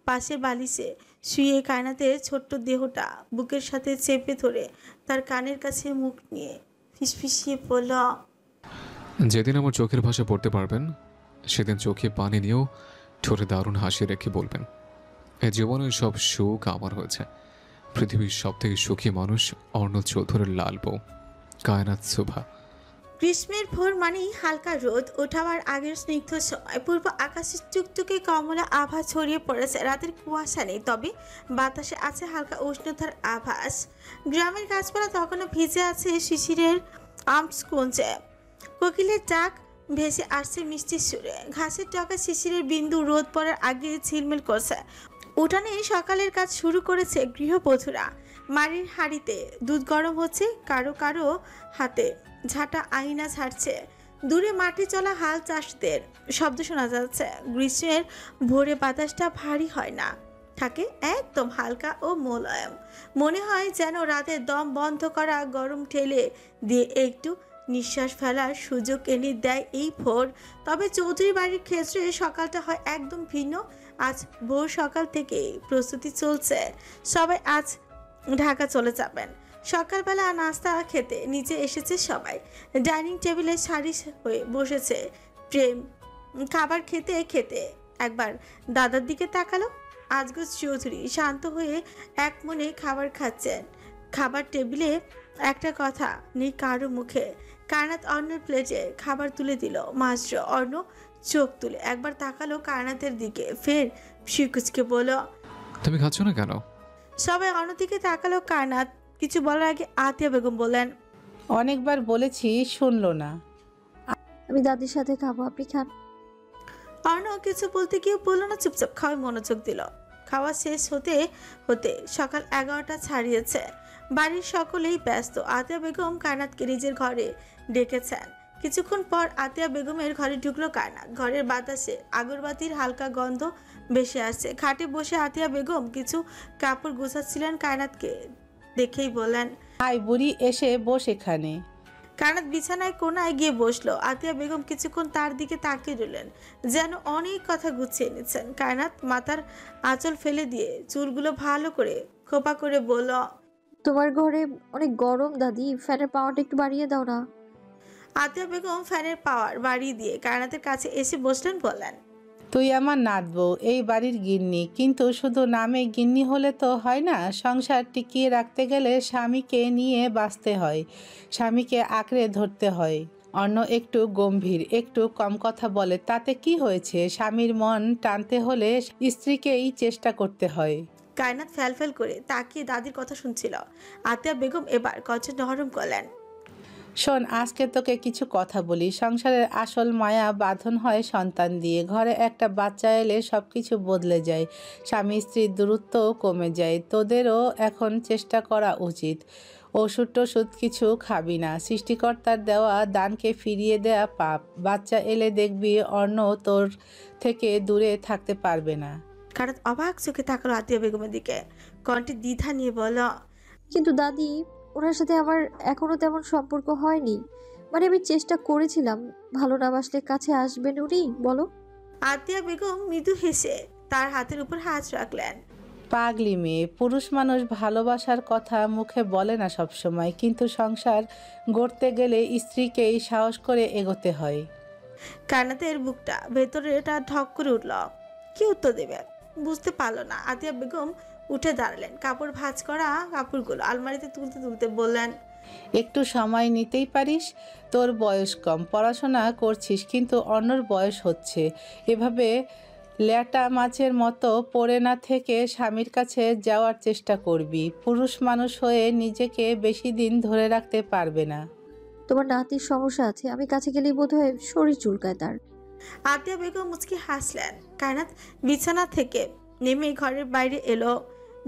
পাশের বালিশে শুয়ে কায়নাতের ছোট্ট দেহটা বুকের সাথে চেপে ধরে তার কানের কাছে মুখ নিয়ে ফিসফিসিয়ে বলল, যেদিন আমার চোখের ভাষা পড়তে পারবেন, সেদিন চোখে পানি নিয়েও ঠোঁটে দারুণ হাসি রেখে বলবেন, এ জীবনের সব সুখ আমার হয়েছে। পৃথিবীর সব থেকে সুখী মানুষ অর্ণ চৌধুরীর লাল বউ কায়নাত সুভা। গ্রীষ্মের ভোর মানেই হালকা রোদ ওঠাবার আগের স্নিগ্ধ সময়। পূর্ব আকাশে টুকটুকে কমলা আভা ছড়িয়ে পড়েছে। রাতের কুয়াশা নেই, তবে বাতাসে আছে হালকা উষ্ণতার আভাস। গ্রামের গাছপালা তখনও ভিজে আছে শিশিরের আমস্কুঞ্জে। কোকিলের ডাক ভেসে আসছে মিষ্টি সুরে। ঘাসের ডগা শিশিরের বিন্দু রোদ পড়ার আগে ঝিলমিল করছে। উঠানে সকালের কাজ শুরু করেছে গৃহবধূরা। মাড়ির হাঁড়িতে দুধ গরম হচ্ছে, কারো কারো হাতে ঝাঁটা আইনা ছাড়ছে। দূরে মাঠে চলা হাল চাষদের শব্দ শোনা যাচ্ছে। গ্রীষ্মের ভোরে বাতাসটা ভারী হয় না, থাকে একদম হালকা ও মোলায়েম। মনে হয় যেন রাতে দম বন্ধ করা গরম ঠেলে দিয়ে একটু নিঃশ্বাস ফেলার সুযোগ এনে দেয় এই ভোর। তবে চৌধুরী বাড়ির ক্ষেত্রে সকালটা হয় একদম ভিন্ন। আজ ভোর সকাল থেকে প্রস্তুতি চলছে। সবাই আজ ঢাকা চলে যাবেন। সকালবেলা নাস্তা খেতে নিচে এসেছে সবাই। ডাইনিং টেবিলে সারি হয়ে বসেছে প্রেম। খাবার খেতে খেতে একবার দাদার দিকে তাকালো। আজগর চৌধুরী শান্ত হয়ে এক মনে খাবার খাচ্ছেন। খাবার টেবিলে একটা কথা নেই কারো মুখে। কায়নাত অর্ণর প্লেটে খাবার তুলে দিল মাত্র। অর্ণ চোখ তুলে একবার তাকালো কায়নাতের দিকে, ফের শিকুচকে বলল, তুমি খাচ্ছ না কেন? সবাই অন্যদিকে তাকালো। কায়নাত কিছু বলার আগে আতিয়া বেগম বললেন, অনেকবার বলেছি শুনলো না। আমি দাদির সাথে খাবো, আপনি খান। অর্ণ কিছু বলতে গিয়ে বললো না, চুপচাপ খাওয়ায় মনোযোগ দিল। খাওয়া শেষ হতে হতে সকাল 11টা ছাড়িয়েছে। বাড়ির সকলেই ব্যস্ত। আতিয়া বেগম কায়নাতকে নিজের ঘরে ডেকেছেন। কিছুক্ষণ পর আতিয়া বেগমের ঘরে ঢুকলো কায়নাত। ঘরের বাতাসে আগরবাতির হালকা গন্ধ ভেসে আসছে। খাটে বসে আতিয়া বেগম কিছু কাপড় গোছাচ্ছিলেন। কায়নাতকে দেখেই বললেন, আয় বুড়ি, এসে বস এখানে। কায়নাত বিছানায় কোনায় গিয়ে বসলো। আতিয়া বেগম কিছুক্ষণ তার দিকে তাকিয়ে রইলেন, যেন অনেক কথা গুছিয়ে নিচ্ছেন। কায়নাত মাথার আঁচল ফেলে দিয়ে চুলগুলো ভালো করে খোপা করে বলল, তোমার ঘরে অনেক গরম দাদি, ফ্যানের পাওয়ারটা একটু বাড়িয়ে দাও না। আতিয়া বেগম ফ্যানের পাওয়ার বাড়িয়ে দিয়ে কায়নাতের কাছে এসে বসলেন। বললেন, তুই আমার নাতবউ, এই বাড়ির গিন্নি, কিন্তু শুধু নামে গিন্নি হলে তো হয় না। সংসার টিকিয়ে রাখতে গেলে স্বামীকে নিয়ে বাঁচতে হয়, স্বামীকে আঁকড়ে ধরতে হয়। অন্য একটু গম্ভীর, একটু কম কথা বলে, তাতে কি হয়েছে? স্বামীর মন টানতে হলে স্ত্রীকেই চেষ্টা করতে হয়। কায়নাত ফ্যাল করে তাকিয়ে দাদির কথা শুনছিল। আতিয়া বেগম এবার কণ্ঠ নরম করলেন, শোন, আজকে তোকে কিছু কথা বলি। সংসারের আসল মায়া বাঁধন হয় সন্তান দিয়ে। ঘরে একটা বাচ্চা এলে সব কিছু বদলে যায়, স্বামী স্ত্রীর দূরত্বও কমে যায়। তোদেরও এখন চেষ্টা করা উচিত। ওষুধ টষুধ কিছু খাবি না, সৃষ্টিকর্তার দেওয়া দানকে ফিরিয়ে দেয়া পাপ। বাচ্চা এলে দেখবি অন্য তোর থেকে দূরে থাকতে পারবে না। কায়নাত অবাক চোখে তাকালো আতিয়া বেগমের দিকে, কণ্ঠে দ্বিধা নিয়ে বলল, কিন্তু দাদি, ওনার সাথে আমার এখনো তেমন সম্পর্ক হয়নি। মানে আমি চেষ্টা করেছিলাম, ভালো না বাসলে কাছে আসবেন উনি, বলো। আতিয়া বেগম মৃদু হেসে তার হাতের উপর হাত রাখলেন। পাগলি মেয়ে, পুরুষ মানুষ ভালোবাসার কথা মুখে বলে না সবসময়, কিন্তু সংসার গড়তে গেলে স্ত্রীকেই সাহস করে এগোতে হয়। কায়নাতের বুকটা ভেতরেটা ঢক করে উঠল। কি উত্তর দেবে বুঝতে পারল না। আতিয়া বেগম উঠে দাঁড়ালেন। কাপড় ভাঁজ করা কাপড়গুলো আলমারিতে তুলতে তুলতে বললেন, একটু সময় নিতেই পারিস? তোর বয়স কম, পড়াশোনা করছিস, কিন্তু অন্যর বয়স হচ্ছে। এভাবে ল্যাটা মাছের মতো পড়ে না থেকে স্বামীর কাছে যাওয়ার চেষ্টা করবি। পুরুষ মানুষ হয়ে নিজেকে বেশি দিন ধরে রাখতে পারবে না। তোমার নাতির সমস্যা আছে, আমি কাছে গেলেই বোধহয় শরীর চুলকায় তার। আতিয়া বেগম মুচকি হাসলেন। কায়নাত বিছানা থেকে নেমে ঘরের বাইরে এলো।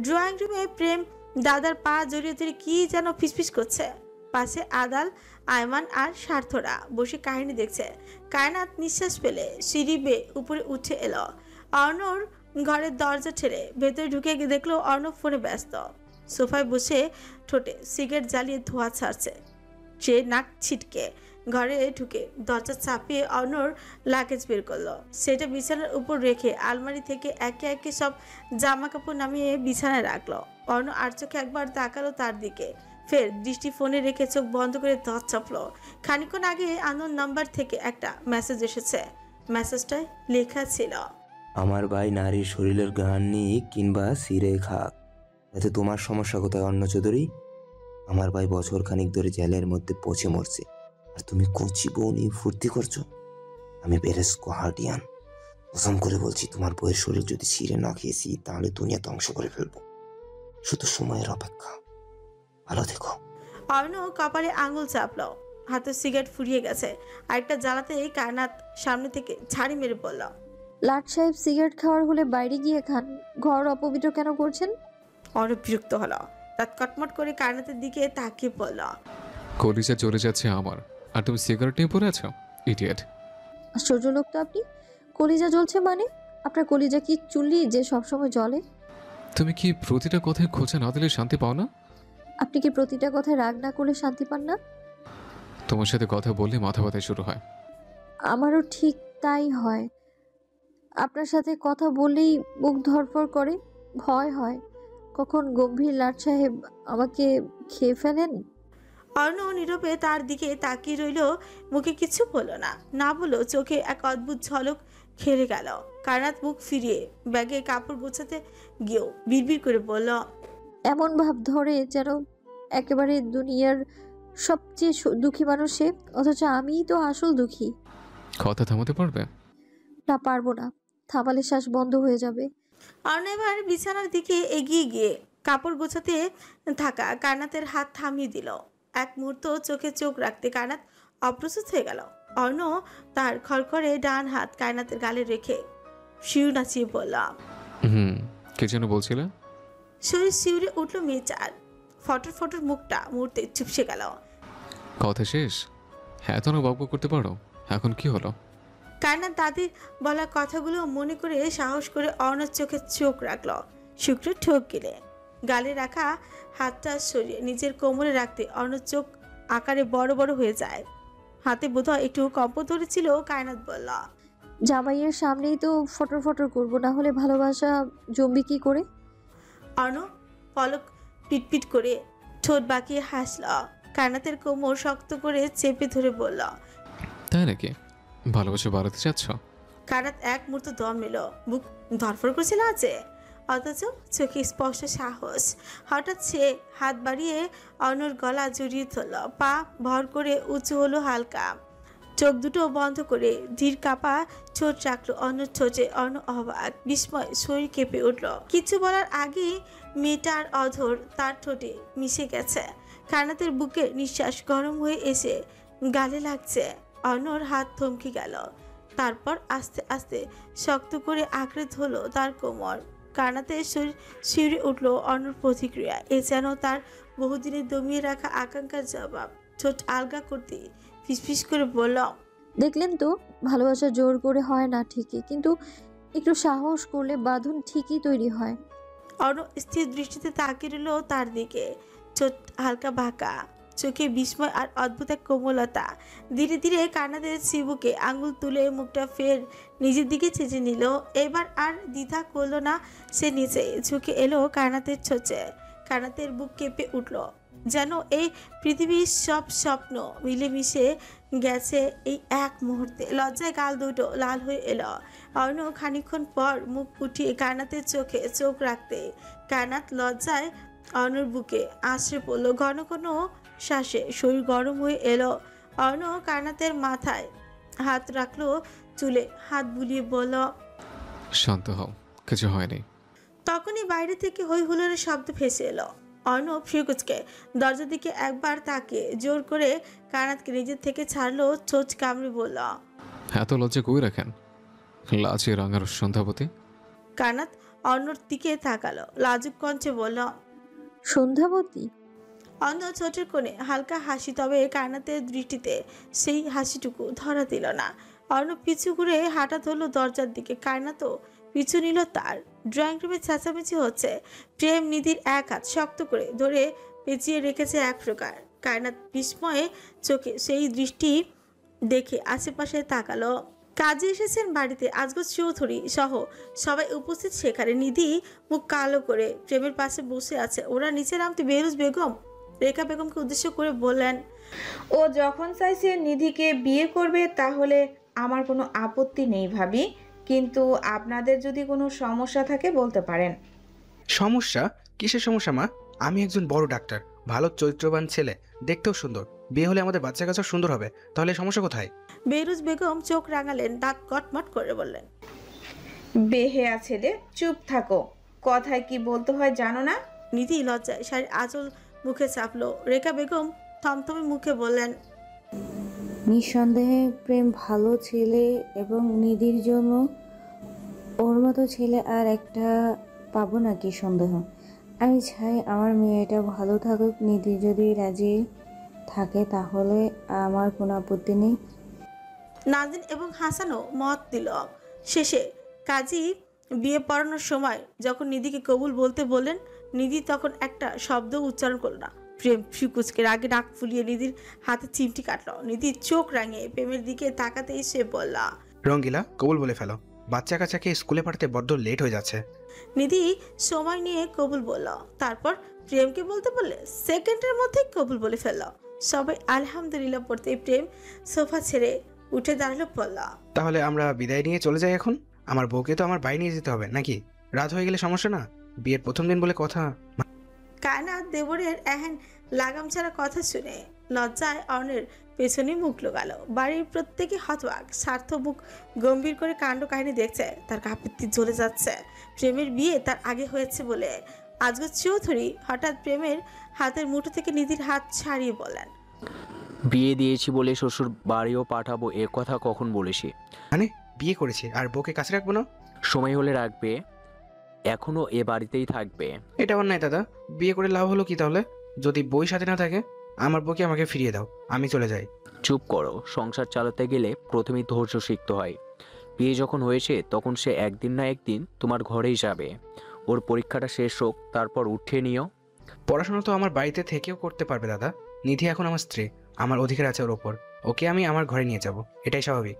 ড্রয়িং রুমে প্রেম দাদার পা জড়িয়ে ধরে কি যেন ফিসফিস করছে। পাশে আদাল, আয়মান আর স্বার্থরা বসে কাহিনী দেখছে। কায়নাত নিঃশ্বাস ফেলে সিঁড়ি বেয়ে উপরে উঠে এলো। অর্ণর ঘরের দরজা ঠেলে ভেতরে ঢুকে গিয়ে দেখলো অর্ণব ফোনে ব্যস্ত। সোফায় বসে ঠোঁটে সিগারেট জ্বালিয়ে ধোঁয়া ছাড়ছে। সে নাক ছিটকে ঘরে ঢুকে দরজা চাপিয়ে অর্ণর লাগেজ বের করলো। সেটা বিছানার উপর রেখে আলমারি থেকে একে একে সব জামা কাপড় নামিয়ে বিছানায় রাখলো। অর্ণ আর চোখে একবার তাকালো তার দিকে, ফের দৃষ্টি ফোনে রেখে চোখ বন্ধ করে দর চাপলো। খানিকক্ষণ আগে আননোন নাম্বার থেকে একটা মেসেজ এসেছে। মেসেজটায় লেখা ছিল, আমার ভাই নারীর শরীরের ঘ্রাণ নিয়ে কিংবা সিরে খাক, এতে তোমার সমস্যা কোথায় অর্ণ চৌধুরী? আমার ভাই বছর খানিক ধরে জেলের মধ্যে পচে মরছে, আর তুমি কচি বউ নিয়ে ফুর্তি করছো। আমি বেরেস কোহার্ডিয়ান, কসম করে বলছি তোমার বউয়ের শরীর যদি ছিঁড়ে না খেয়েছি তাহলে দুনিয়া ধ্বংস করে ফেলবো। শুধু সময়ের অপেক্ষা। ভালো থেকো। অর্ণ কপালে আঙুল চাপলো, হাতে সিগারেট ফুরিয়ে গেছে। আরেকটা জ্বালাতেই কায়নাত সামনে থেকে ঝাড়ি মেরে বলল, লাট সাহেব সিগারেট খাওয়ার হলে বাইরে গিয়ে খান, ঘর অপবিত্র কেন করছেন? অর্ণ বিরক্ত হলো, দাঁত কটমট করে কায়নাতের দিকে তাকিয়ে বলল, কলিজা চলে যাচ্ছে আমার, আর তুমি সিগারেট নিয়ে পড়ে আছো, ইডিয়েট। আশ্চর্য লোক তো আপনি। কলিজা জ্বলছে মানে? আপনার কলিজা কি চুল্লি যে সবসময় জ্বলে? তুমি কি প্রতিটা কথায় খোঁচা না দিলে শান্তি পাও না? আপনি কি প্রতিটা কথায় রাগ না করলে শান্তি পান না? তোমার সাথে কথা বললে মাথা ব্যথা শুরু হয়। আমারও ঠিক তাই হয়। আপনার সাথে কথা বললেই বুক ধড়ফড় করে, ভয় হয় কখন গম্ভীর লাট সাহেব আমাকে খেয়ে ফেলেন। অর্ণ নীরবে তার দিকে তাকিয়ে রইল, মুখে কিছু বলল না। না বললো চোখে এক অদ্ভুত ঝলক খেলে গেল। কায়নাত মুখ ফিরিয়ে ব্যাগে কাপড় গোছাতে গিয়েও বিড়বিড় করে বলল, এমন ভাব ধরে যেন একেবারে দুনিয়ার সবচেয়ে দুঃখী মানুষ সে, অথচ আমিই তো আসল দুঃখী। কথা থামাতে পারবে? না, পারবো না। থামালে শ্বাস বন্ধ হয়ে যাবে। অর্ণ এবার বিছানার দিকে এগিয়ে গিয়ে কাপড় গোছাতে থাকা কায়নাতের হাত থামিয়ে দিল। এক মুহূর্ত চোখে চোখ রাখতে কায়নাত অপ্রস্তুত হয়ে গেল। অর্ণ তার খড়খড়ে ডান হাত কায়নাতের গালে রেখে শিউ নাচিয়ে বলল, কে যেন বলছিলে? শরীর শিউরে উঠল মেয়েটার। ফটর ফটর মুখটা মুহূর্তে চুপসে গেল। কথা শেষ? হ্যাঁ তো না বকব করতে পারো, এখন কি হলো? কায়নাত দাদির বলা কথাগুলো মনে করে সাহস করে অর্ণর চোখে চোখ রাখল। শুক্র ঠোক গেলে গালে রাখা হাতটা সরিয়ে নিজের কোমরে রাখতে অর্ণর চোখ আকারে বড় বড় হয়ে যায়। হাতে বোধহয় একটু কম্প ধরেছিল। কায়নাত বলল, জামাইয়ের সামনেই তো ফটর ফটর করবো, না হলে ভালোবাসা জমবে কি করে? অর্ণ পলক পিটপিট করে ঠোঁট বাঁকিয়ে হাসল। কায়নাতের কোমর শক্ত করে চেপে ধরে বলল, তাই নাকি? ভালোবাসা বাড়াতে চাচ্ছ? কায়নাত এক মুহূর্ত দম নিল, বুক ধরফর করছিল আছে, অথচ চোখে স্পষ্ট সাহস। হঠাৎ সে হাত বাড়িয়ে অর্ণর গলা জড়িয়ে ধরল, পা ভর করে উঁচু হলো হালকা, চোখ দুটো বন্ধ করে ধীর কাপা ঠোঁট রাখলো অর্ণর ঠোঁটে। অর্ণ অবাক, বিস্ময়, শরীর কেঁপে উঠল। কিছু বলার আগেই মেয়েটার অধর তার ঠোঁটে মিশে গেছে। কায়নাতের বুকে নিঃশ্বাস গরম হয়ে এসে গালে লাগছে। অর্ণর হাত থমকে গেল, তারপর আস্তে আস্তে শক্ত করে আঁকড়ে ধরল তার কোমর। কায়নাতের শরীর শিউরে উঠল অর্ণর প্রতিক্রিয়া। এ যেন তার বহুদিনের দমিয়ে রাখা আকাঙ্ক্ষার জবাব। ঠোঁট আলগা করতে ফিসফিস করে বলল, দেখলেন তো, ভালোবাসা জোর করে হয় না ঠিকই, কিন্তু একটু সাহস করলে বাঁধন ঠিকই তৈরি হয়। অর্ণ স্থির দৃষ্টিতে তাকিয়ে রইল তার দিকে, ঠোঁট হালকা বাঁকা, চোখে বিস্ময় আর অদ্ভুত এক কোমলতা। ধীরে ধীরে কায়নাতের চিবুকে আঙুল তুলে মুখটা ফের নিজের দিকে চেঁচে নিল। এবার আর দ্বিধা করলো না, সে নিচে ঝুঁকে এলো কায়নাতের ছোঁচে। কায়নাতের বুক কেঁপে উঠল, যেন এই পৃথিবীর সব স্বপ্ন মিলেমিশে গেছে এই এক মুহূর্তে। লজ্জায় গাল দুটো লাল হয়ে এলো। অর্ণ খানিকক্ষণ পর মুখ উঠিয়ে কায়নাতের চোখে চোখ রাখতে কায়নাত লজ্জায় অর্ণর বুকে আশ্রে পড়লো। ঘন ঘন শ্বাসে শরীর গরম হয়ে এলো। অর্ণ কায়নাতের মাথায় হাত রাখলো, চুলে হাত বুলিয়ে বলল, শান্ত হও, কিছু হয়নি। তখনই বাইরে থেকে হই হুল্লোড়ের শব্দ ভেসে এলো। অর্ণ ফ্রিকুচকে দরজার দিকে একবার তাকিয়ে জোর করে কায়নাতকে নিজের থেকে ছাড়লো। ছোট কামড়ে বলল, এত লজ্জা কই রাখেন? লাচে রাঙার সন্ধ্যাপতি। কায়নাত অর্ণর দিকে তাকালো, লাজুক কণ্ঠে বলল, সন্ধ্যাবতী? অর্ণ ছোটের কোণে হালকা হাসি, তবে কায়নাতের দৃষ্টিতে সেই হাসিটুকু ধরা দিল না। অর্ণ পিছু ঘুরে হাঁটা ধরলো দরজার দিকে। কায়নাতও পিছু নিল তার। ড্রয়িং রুমে চেঁচামেচি হচ্ছে। প্রেম নিধির এক হাত শক্ত করে ধরে পেঁচিয়ে রেখেছে এক প্রকার। কায়নাত বিস্ময়ে চোখে সেই দৃষ্টি দেখে আশেপাশে তাকালো। কাজে এসেছেন বাড়িতে আজগর চৌধুরী সহ সবাই উপস্থিত। সেখানে নিধি মুখ কালো করে প্রেমের পাশে বসে আছে। ওরা নিচে নামতে বেরুজ বেগম রেখা বেগমকে উদ্দেশ্য করে বললেন, ও যখন চাইছে নিধিকে বিয়ে করবে তাহলে আমার কোনো আপত্তি নেই ভাবি, কিন্তু আপনাদের যদি কোনো সমস্যা থাকে বলতে পারেন। সমস্যা? কিসের সমস্যা মা? আমি একজন বড় ডাক্তার, ভালো চরিত্রবান ছেলে, দেখতেও সুন্দর, বিয়ে হলে আমাদের বাচ্চা কাচ্চা সুন্দর হবে, তাহলে সমস্যা কোথায়? বেহরুজ বেগম চোখ রাঙালেন, দাঁত কটমট করে বললেন, বেহেয়া ছেলে, চুপ থাকো। কথায় কি বলতে হয় জানো না? নিধি লজ্জায় শাড়ির আঁচল মুখে চাপলো। রেখা বেগম থমথমে মুখে বললেন, নিঃসন্দেহে প্রেম ভালো ছেলে এবং নিধির জন্য ওর মতো ছেলে আর একটা পাবো নাকি সন্দেহ। আমি চাই আমার মেয়েটা ভালো থাকুক। নিধি যদি রাজি থাকে তাহলে আমার কোনো আপত্তি নেই। নাজিন এবং হাসানও মত দিল। শেষে কাজী বিয়ে পড়ানোর সময় যখন নিধিকে কবুল বলতে বললেন, নিধি তখন একটা শব্দ উচ্চারণ করল না। প্রেম ফিকুচকে রাগে নাক ফুলিয়ে নিধির হাতে চিমটি কাটলো। নিধির চোখ রাঙিয়ে প্রেমের দিকে তাকাতেই সে বলল, রঙ্গিলা, কবুল বলে ফেলো। বাচ্চা কাচ্চাকে স্কুলে পাঠাতে বড্ড লেট হয়ে যাচ্ছে। নিধি সময় নিয়ে কবুল বলল। তারপর প্রেমকে বলতে বললে সেকেন্ডের মধ্যেই কবুল বলে ফেলল। সবাই আলহামদুলিল্লাহ পড়তে প্রেম সোফা ছেড়ে উঠে দাঁড়ালো, বলল, তাহলে আমরা বিদায় নিয়ে চলে যাই এখন? আমার বউকে তো আমার বাড়ি নিয়ে যেতে হবে নাকি? রাত হয়ে গেলে সমস্যা না? বিয়ের প্রথম দিন বলে কথা। কায়নাত দেবরের এহেন লাগাম ছাড়া কথা শুনে লজ্জায় অর্ণের পেছনে মুখ লোগাল। বাড়ির প্রত্যেকে হতবাক। স্বার্থ মুখ গম্ভীর করে কাণ্ড কাহিনী দেখছে। তার কাঁপিত্তি জ্বলে যাচ্ছে। প্রেমের বিয়ে তার আগে হয়েছে বলে। আজগর চৌধুরী হঠাৎ প্রেমের হাতের মুঠো থেকে নিধির হাত ছাড়িয়ে বলেন, বিয়ে দিয়েছি বলে শ্বশুর বাড়িও পাঠাবো এ কথা কখন বলেছি? মানে বিয়ে করেছি আর বউকে কাছে রাখবো না? সময় হলে রাখবে, এখনো এ বাড়িতেই থাকবে। এটা অন্যায় দাদা। বিয়ে করে লাভ হলো কি তাহলে? যদি বই সাথে না থাকে, আমার বউকে আমাকে ফিরিয়ে দাও, আমি চলে যাই। চুপ করো। সংসার চালাতে গেলে প্রথমেই ধৈর্য শিখতে হয়। বিয়ে যখন হয়েছে তখন সে একদিন না একদিন তোমার ঘরেই যাবে। ওর পরীক্ষাটা শেষ হোক, তারপর উঠিয়ে নিও। পড়াশোনা তো আমার বাড়িতে থেকেও করতে পারবে দাদা। নিধি এখন আমার স্ত্রী, আমার অধিকার আছে ওর ওপর। ওকে আমি আমার ঘরে নিয়ে যাব, এটাই স্বাভাবিক।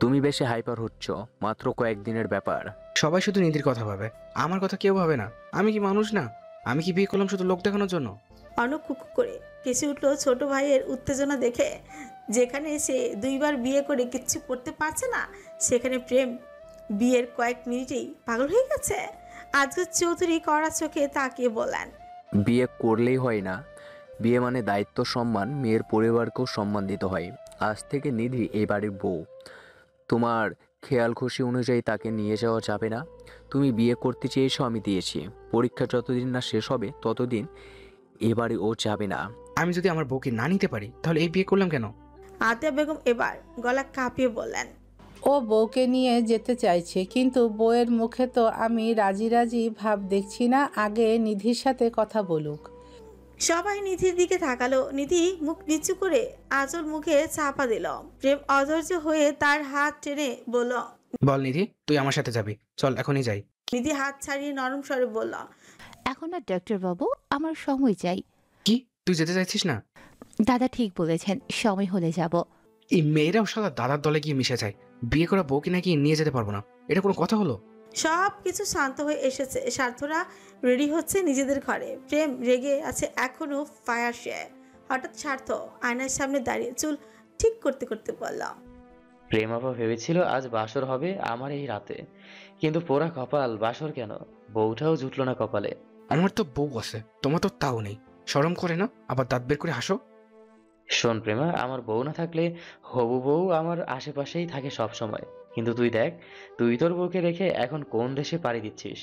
তুমি বেশি হাইপার হচ্ছ, মাত্র কয়েকদিনের ব্যাপার। সবাই শুধু নিধির কথা ভাবে, আমার কথা কেউ ভাবে না। আমি কি মানুষ না? আমি কি বিয়ে করলাম শুধু লোক দেখানোর জন্য? অর্ণ কুকু করে কেসে উঠলো ছোট ভাইয়ের উত্তেজনা দেখে। যেখানে সে দুইবার বিয়ে করে কিচ্ছু করতে পারছে না, সেখানে প্রেম বিয়ের কয়েক মিনিটেই পাগল হয়ে গেছে। আজকে চৌধুরী কড়া চোখে তাকিয়ে বলেন, বিয়ে করলেই হয় না। বিয়ে মানে দায়িত্ব, সম্মান। মেয়ের পরিবারকেও সম্মান দিতে হয়। আজ থেকে নিধি এই বাড়ির বউ। তোমার খেয়াল খুশি অনুযায়ী তাকে নিয়ে যাওয়া যাবে না। তুমি বিয়ে করতে চেয়েছো, আমি দিয়েছি। পরীক্ষা যতদিন না শেষ হবে ততদিন এবারে ও যাবে না। আমি যদি আমার বউকে না নিতে পারি তাহলে এই বিয়ে করলাম কেন? আতিয়া বেগম এবার গলা কাঁপিয়ে বললেন, ও বউকে নিয়ে যেতে চাইছে, কিন্তু বউয়ের মুখে তো আমি রাজি রাজি ভাব দেখছি না। আগে নিধির সাথে কথা বলুক। সবাই নিধির দিকে তাকালো। নিধি মুখ নিচু করে আঁচল মুখে চাপা দিল। প্রেম অধৈর্য হয়ে তার হাত টেনে বলল, বল নিধি, তুই আমার সাথে যাবি, চল এখনই যাই। নিধি হাত ছাড়িয়ে নরম স্বরে বলল, এখন আর ডাক্তার বাবু, আমার সময় চাই। কি তুই যেতে চাইছিস না? দাদা ঠিক বলেছেন, সময় হলে যাব। এই মেয়েরাও সাদা দাদার দলে গিয়ে মিশে যায়। বিয়ে করা বউকে নাকি নিয়ে যেতে পারবো না, এটা কোনো কথা হলো? সব কিছু শান্ত হয়ে এসেছে। স্বার্থরা রেডি হচ্ছে নিজেদের ঘরে। প্রেম রেগে আছে এখনো ফায়ার শেয়ার। হঠাৎ স্বার্থ আয়নার সামনে দাঁড়িয়ে চুল ঠিক করতে করতে বলল, প্রেম আপা ভেবেছিল আজ বাসর হবে আমার এই রাতে, কিন্তু পোড়া কপাল, বাসর কেন, বউটাও জুটলো না কপালে। আমার তো বউ আছে, তোমার তো তাও নেই। শরম করে না আবার দাঁত বের করে হাসো? শোন প্রেমা, আমার বউ না থাকলে হবু বউ আমার আশেপাশেই থাকে সব সময়, কিন্তু তুই দেখ, তুই তোর বউকে রেখে এখন কোন দেশে পাড়ি দিচ্ছিস।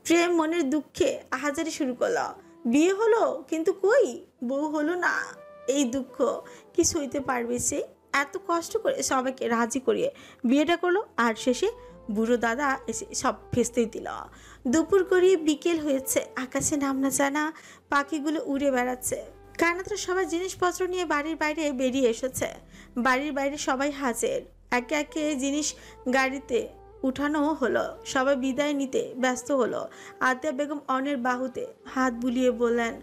প্রেম মনের দুঃখে আহাজারি শুরু করলো। বিয়ে হলো কিন্তু কই বউ হলো না। এই দুঃখ কি সইতে পারবে সে? এত কষ্ট করে সবাইকে রাজি করিয়ে বিয়েটা করলো, আর শেষে বুড়ো দাদা এসে সব ফেস্তেই দিল। দুপুর গড়িয়ে বিকেল হয়েছে। আকাশে নাম না জানা পাখিগুলো উড়ে বেড়াচ্ছে। কানাতরা সবাই জিনিসপত্র নিয়ে বাড়ির বাইরে বেরিয়ে এসেছে। বাড়ির বাইরে সবাই হাজির। একে একে জিনিস গাড়িতে উঠানো হলো। সবাই বিদায় নিতে ব্যস্ত হলো। আতিয়া বেগম অনের বাহুতে হাত বুলিয়ে বললেন,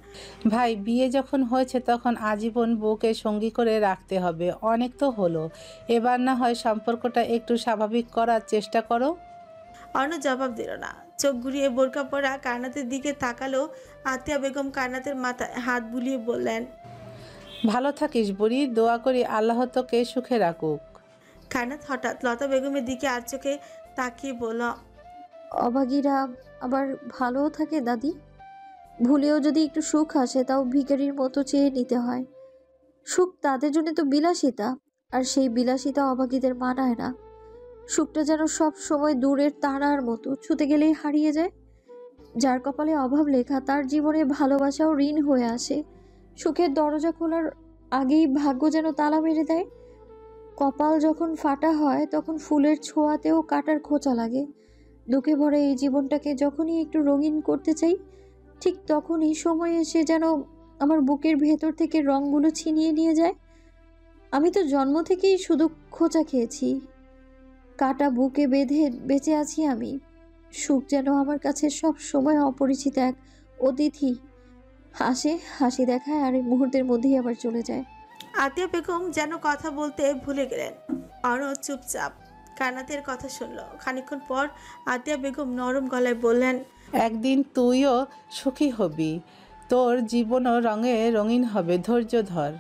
ভাই, বিয়ে যখন হয়েছে তখন আজীবন বউকে সঙ্গী করে রাখতে হবে। অনেক তো হলো, এবার না হয় সম্পর্কটা একটু স্বাভাবিক করার চেষ্টা করো। অর্ণ জবাব দিল না। চোখ ঘুরিয়ে বোরকা পরা কায়নাতের দিকে তাকালো। আতিয়া বেগম কায়নাতের মাথায় হাত বুলিয়ে বললেন, ভালো থাকিস বুড়ি, দোয়া করি আল্লাহ তোকে সুখে রাখুক। কায়নাত হঠাৎ লতা বেগমের দিকে আর চোখে তাকিয়ে বলল, অভাগীরা আবার ভালোও থাকে দাদি। ভুলেও যদি একটু সুখ আসে তাও ভিখারির মতো চেয়ে নিতে হয়। সুখ তাদের জন্য তো বিলাসিতা, আর সেই বিলাসিতা অভাগীদের মানায় না। সুখটা যেন সব সময় দূরের তারার মতো, ছুতে গেলেই হারিয়ে যায়। যার কপালে অভাব লেখা তার জীবনে ভালোবাসাও ঋণ হয়ে আসে। সুখের দরজা খোলার আগেই ভাগ্য যেন তালা মেরে দেয়। কপাল যখন ফাটা হয় তখন ফুলের ছোঁয়াতেও কাটার খোঁচা লাগে। দুঃখে ভরে এই জীবনটাকে যখনই একটু রঙিন করতে চাই, ঠিক তখনই সময় এসে যেন আমার বুকের ভেতর থেকে রঙগুলো ছিনিয়ে নিয়ে যায়। আমি তো জন্ম থেকেই শুধু খোঁচা খেয়েছি, কাটা বুকে বেঁধে বেঁচে আছি আমি। সুখ যেন আমার কাছে সব সময় অপরিচিত এক অতিথি, হাসে, হাসি দেখায়, আর এই মুহূর্তের মধ্যেই আবার চলে যায়। আতিয়া বেগম যেন কথা বলতে ভুলে গেলেন। অর্ণব চুপচাপ কান্নাতের কথা শুনল। খানিকক্ষণ পর আতিয়া বেগম নরম গলায় বললেন, একদিন তুইও সুখী হবি, তোর জীবনও রঙে রঙিন হবে, ধৈর্য ধর।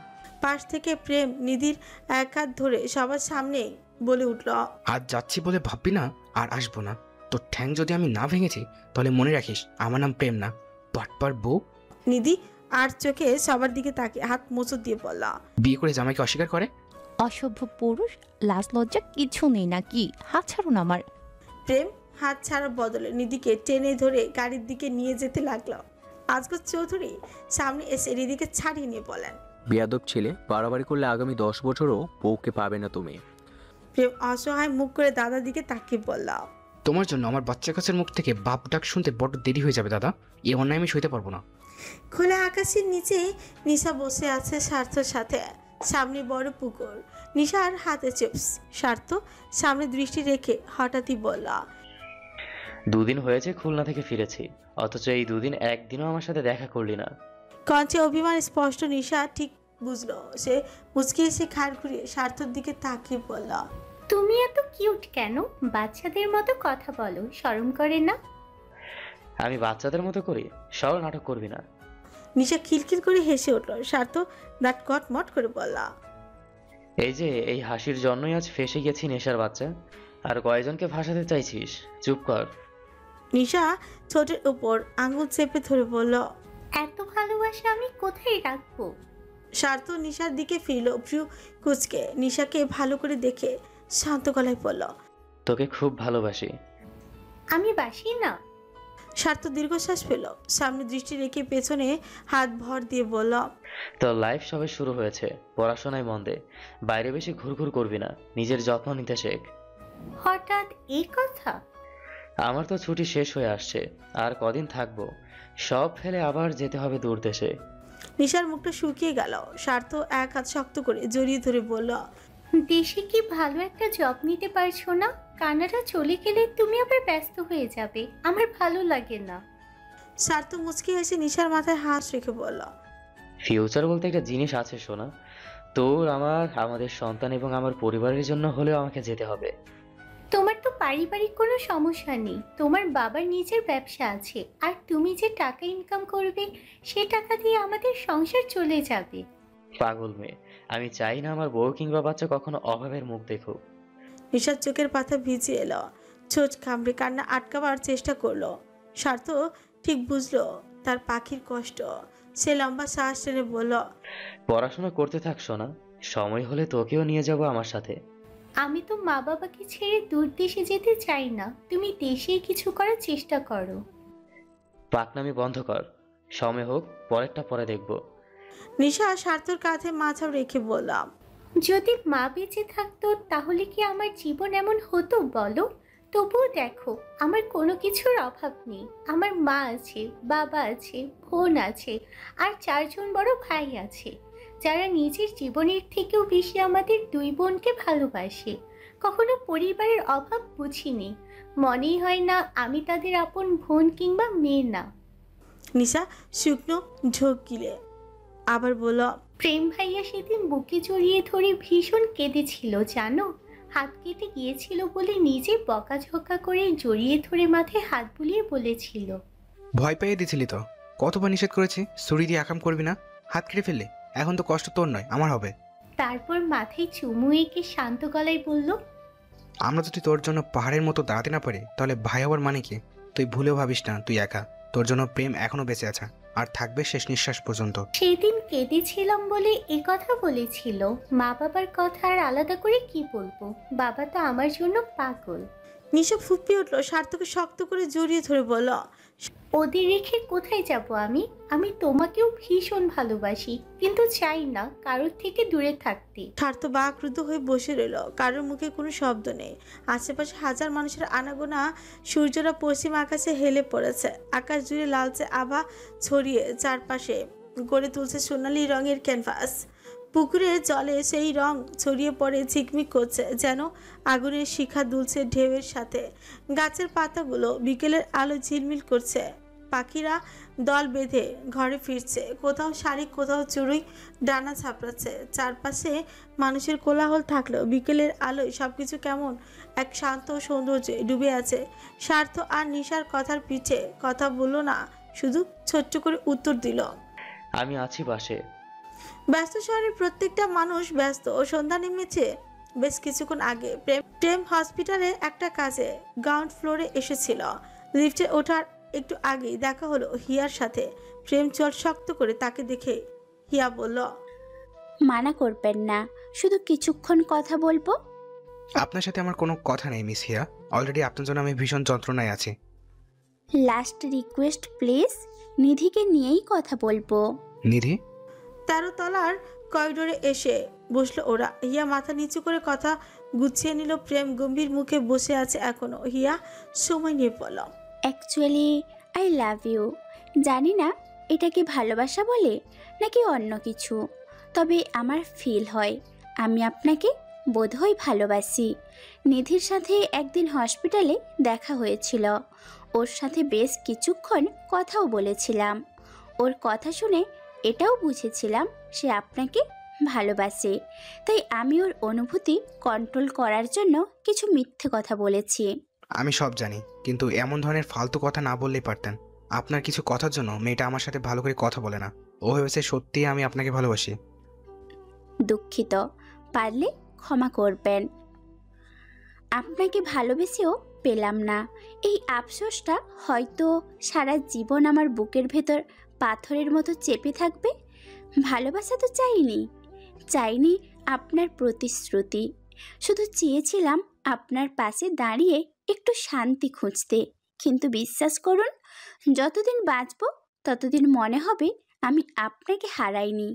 পাশ থেকে প্রেম নিধির এক হাত ধরে সবার সামনে বলে উঠল, আজ যাচ্ছি বলে ভাববি না আর আসবো না। তোর ঠ্যাং যদি আমি না ভেঙেছি তাহলে মনে রাখিস আমার নাম প্রেম না, বাটপার বউ। নিধি আর চোখে সবার দিকে তাকে হাত মোচড় দিয়ে বলল, বিয়ে করে জামাইকে অস্বীকার করে? অসভ্য পুরুষ, লাজ লজ্জা কিছু নেই নাকি? হাত ছাড়ুন আমার। প্রেম হাত ছাড়ার বদলে নিধিকে টেনে ধরে গাড়ির দিকে নিয়ে যেতে লাগলো। আজগর চৌধুরী সামনে এসে নিধিকে ছাড়িয়ে নিয়ে বলেন, বেয়াদব ছেলে, বাড়াবাড়ি করলে আগামী 10 বছরও বউকে পাবে না তুমি। প্রেম অসহায় মুখ করে দাদার দিকে তাকিয়ে বলল, তোমার জন্য আমার বাচ্চা কাছের মুখ থেকে বাপ ডাক শুনতে বড্ড দেরি হয়ে যাবে দাদা। এই অন্যায় আমি সইতে পারবো না। খোলা আকাশের নিচে নিশা বসে আছে স্বার্থর সাথে। সামনে বড় পুকুর, নিশার হাতে চিপস। স্বার্থ সামনে দৃষ্টি রেখে হঠাৎই বলল, 2 দিন হয়েছে খুলনা থেকে ফিরেছি, অথচ এই 2 দিন একদিনও আমার সাথে দেখা করলি না। কঞ্চে অভিমান স্পষ্ট। নিশা ঠিক বুঝলো। সে মুচকি এসে ঘাড় ঘুরিয়ে স্বার্থর দিকে তাকিয়ে বলল, তুমি এত কিউট কেন? বাচ্চাদের মতো কথা বলো, শরম করে না? আমি বাচ্চাদের মতো করি? সরল নাটক করবি না। নিশা খিলখিল করে হেসে উঠল। স্বার্থ দাঁত কটমট করে বলল, এই যে এই হাসির জন্যই আজ ফেসে গেছি নেশার বাচ্চা। আর কয়জনকে ভাসাতে চাইছিস? চুপ কর। নিশা ঠোঁটের উপর আঙুল চেপে ধরে বলল, এত ভালোবাসা আমি কোথায় রাখবো? স্বার্থ নিশার দিকে ফিরল, ভ্রু কুচকে নিশাকে ভালো করে দেখে শান্ত গলায় বলল, তোকে খুব ভালোবাসি। আমি বাসি না। স্বার্থ দীর্ঘশ্বাস পেল। সামনে দৃষ্টি রেখে পেছনে হাত ভর দিয়ে বলল, তোর লাইফ সবে শুরু হয়েছে, পড়াশোনায় মন দে, বাইরে বেশি ঘুরঘুর করবি না, নিজের যত্ন নিতে শেখ। হঠাৎ এই কথা? আমার তো ছুটি শেষ হয়ে আসছে, আর কদিন থাকবো, সব ফেলে আবার যেতে হবে দূর দেশে। নিশার মুখটা শুকিয়ে গেল। স্বার্থ এক হাত শক্ত করে জড়িয়ে ধরে বলল, দেশে কি ভালো একটা জব নিতে পারছো না? কানাডা চলে গেলে তুমি আবার ব্যস্ত হয়ে যাবে, আমার ভালো লাগে না। স্বার্থ মুচকি এসে নিশার মাথায় হাত রেখে বলল, ফিউচার বলতে একটা জিনিস আছে সোনা, তোর আমার, আমাদের সন্তান এবং আমার পরিবারের জন্য হলেও আমাকে যেতে হবে। তোমার তো পারিবারিক কোনো সমস্যা নেই, তোমার বাবার নিজের ব্যবসা আছে, আর তুমি যে টাকা ইনকাম করবে সে টাকা দিয়ে আমাদের সংসার চলে যাবে। পাগল মেয়ে, আমি চাই না আমার বউ কিংবা বাচ্চা কখনো অভাবের মুখ দেখুক। নিশার চোখের পাতা ভিজে এলো। ছোট কামড়ে কান্না আটকাবার চেষ্টা করলো। স্বার্থ ঠিক বুঝলো তার পাখির কষ্ট। সে লম্বা শ্বাস টেনে বলল, পড়াশোনা করতে থাক সোনা, সময় হলে তোকেও নিয়ে যাব আমার সাথে। আমি তো মা বাবাকে ছেড়ে দূর দেশে যেতে চাই না, তুমি দেশেই কিছু করার চেষ্টা করো। পাকনামি বন্ধ কর, সময় হোক, পরেরটা পরে দেখব। নিশা স্বার্থর কাঁধে মাথা রেখে বললাম, যদি মা বেঁচে থাকতো তাহলে কি আমার জীবন এমন হতো বলো? তবুও দেখো, আমার কোনো কিছুর অভাব নেই। আমার মা আছে, বাবা আছে, বোন আছে, আর 4 জন বড় ভাই আছে, যারা নিজের জীবনের থেকেও বেশি আমাদের 2 বোনকে ভালোবাসে। কখনো পরিবারের অভাব বুঝিনি, মনেই হয় না আমি তাদের আপন বোন কিংবা মেয়ে না। নিশা শুকনো ঢোক গিলে আবার বলল, প্রেম ভাইয়া সেদিন বুকে জড়িয়ে ধরে ভীষণ কেঁদেছিল জানো। হাত কেটে গিয়েছিল বলে নিজে বকাঝকা করে জড়িয়ে ধরে মাথায় হাত বুলিয়ে বলেছিল, ভয় পেয়ে দিছিলি তো, কতবার নিষেধ করেছি ছুরি দিয়ে আকাম করবি না, হাত কেটে ফেললে, এখন তো কষ্ট তোর নয় আমার হবে। তারপর মাথায় চুমু এঁকে শান্ত গলায় বলল, আমরা যদি তোর জন্য পাহাড়ের মতো দাঁড়াতে না পারি তাহলে ভাই হওয়ার মানে কি? তুই ভুলেও ভাবিস না তুই একা, তোর জন্য প্রেম এখনো বেঁচে আছে আর থাকবে শেষ নিঃশ্বাস পর্যন্ত। সেদিন কেঁদেছিলাম বলে এ কথা বলেছিল। মা বাবার কথা আর আলাদা করে কি বলবো, বাবা তো আমার জন্য পাগল। নিশা ফুপিয়ে উঠলো, সার্থকে শক্ত করে জড়িয়ে ধরে বলল, ওদের রেখে কোথায় যাব আমি? আমি তোমাকেও ভীষণ ভালোবাসি, কিন্তু চাই না কারোর থেকে দূরে থাকতে। সার্থ বাকরুদ্ধ হয়ে বসে রইল, কারোর মুখে কোনো শব্দ নেই। আশেপাশে হাজার মানুষের আনাগোনা, সূর্যরা পশ্চিম আকাশে হেলে পড়েছে। আকাশ জুড়ে লালচে আভা ছড়িয়ে চারপাশে গড়ে তুলছে সোনালি রঙের ক্যানভাস। পুকুরের জলে সেই রং ছড়িয়ে পড়ে, ঝিকমিক করছে, যেন আগুনের শিখা দুলছে ঢেউয়ের সাথে। গাছের পাতাগুলো বিকেলের আলো ঝিলমিল করছে। পাখিরা দল বেঁধে ঘরে ফিরছে, কোথাও শাড়ি, কোথাও চুড়ি ডানা ছাপড়াচ্ছে। চারপাশে মানুষের কোলাহল থাকলেও বিকেলের আলোয় সবকিছু কেমন এক শান্ত সৌন্দর্যে ডুবে আছে। স্বার্থ আর নিশার কথার পিছে কথা বললো না, শুধু ছোট্ট করে উত্তর দিল, আমি আছি পাশে। ব্যস্ত শহরের প্রত্যেকটা মানুষ ব্যস্ত। ও সন্ধ্যা নেমেছে বেশ কিছুক্ষণ আগে। প্রেম হসপিটালে একটা কাজে গ্রাউন্ড ফ্লোরে এসেছিল। লিফটে ওঠার একটু আগেই দেখা হলো হিয়ার সাথে। প্রেম চল শক্ত করে তাকে দেখে হিয়া বলল, মানা করবেন না, শুধু কিছুক্ষণ কথা বলবো। আপনার সাথে আমার কোনো কথা নেই মিস হিয়া, অলরেডি আপনার জন্য আমি ভীষণ যন্ত্রণায় আছি। লাস্ট রিকোয়েস্ট প্লিজ, নিধিকে নিয়েই কথা বলবো। নিধি? 13 তলার করিডোরে এসে বসলো ওরা। হিয়া মাথা নিচু করে কথা গুছিয়ে নিল। প্রেম গম্ভীর মুখে বসে আছে এখনো। হিয়া সময় নিয়ে বলল, অ্যাকচুয়ালি আই লাভ ইউ। জানি না এটা কি ভালোবাসা বলে নাকি অন্য কিছু, তবে আমার ফিল হয় আমি আপনাকে বোধহয় ভালোবাসি। নিধির সাথে একদিন হসপিটালে দেখা হয়েছিল, ওর সাথে বেশ কিছুক্ষণ কথাও বলেছিলাম। ওর কথা শুনে এটাও বুঝেছিলাম সে আপনাকে ভালোবাসে, তাই আমি ওর অনুভূতি কন্ট্রোল করার জন্য কিছু মিথ্যে কথা বলেছি। আমি সব জানি, কিন্তু এমন ধরনের ফালতু কথা না বললেই পারতেন। আপনার কিছু কথার জন্য মেয়েটা আমার সাথে ভালো করে কথা বলে না। ও ভেবেছে সত্যি আমি আপনাকে ভালোবাসি। দুঃখিত, পারলে ক্ষমা করবেন। আপনাকে ভালোবেসেও পেলাম না, এই আফসোসটা হয়তো সারা জীবন আমার বুকের ভেতর পাথরের মতো চেপে থাকবে। ভালোবাসা তো চাইনি আপনার প্রতিশ্রুতি, শুধু চেয়েছিলাম আপনার পাশে দাঁড়িয়ে একটু শান্তি খুঁজতে। কিন্তু বিশ্বাস করুন, যতদিন বাঁচব ততদিন মনে হবে আমি আপনাকে হারাইনি,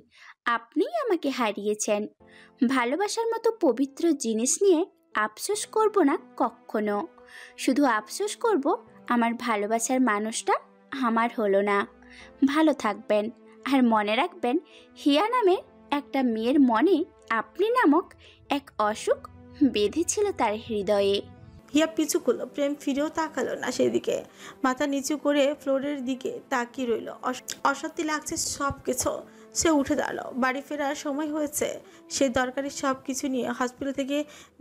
আপনিই আমাকে হারিয়েছেন। ভালোবাসার মতো পবিত্র জিনিস নিয়ে আফসোস করব না কখনো, শুধু আফসোস করব আমার ভালোবাসার মানুষটা আমার হলো না। ভালো থাকবেন, আর মনে রাখবেন হিয়া নামের একটা মেয়ের মনে আপনি নামক এক অসুখ বেঁধেছিল তার হৃদয়ে। হিয়া পিছু করলো। প্রেম ফিরেও তাকালো না সেদিকে, মাথা নিচু করে ফ্লোরের দিকে তাকিয়ে রইল। অসত্যি লাগছে সব কিছু। সে উঠে দাঁড়ালো। বাড়ি ফেরার সময় হয়েছে। সে দরকারি সব কিছু নিয়ে হসপিটাল থেকে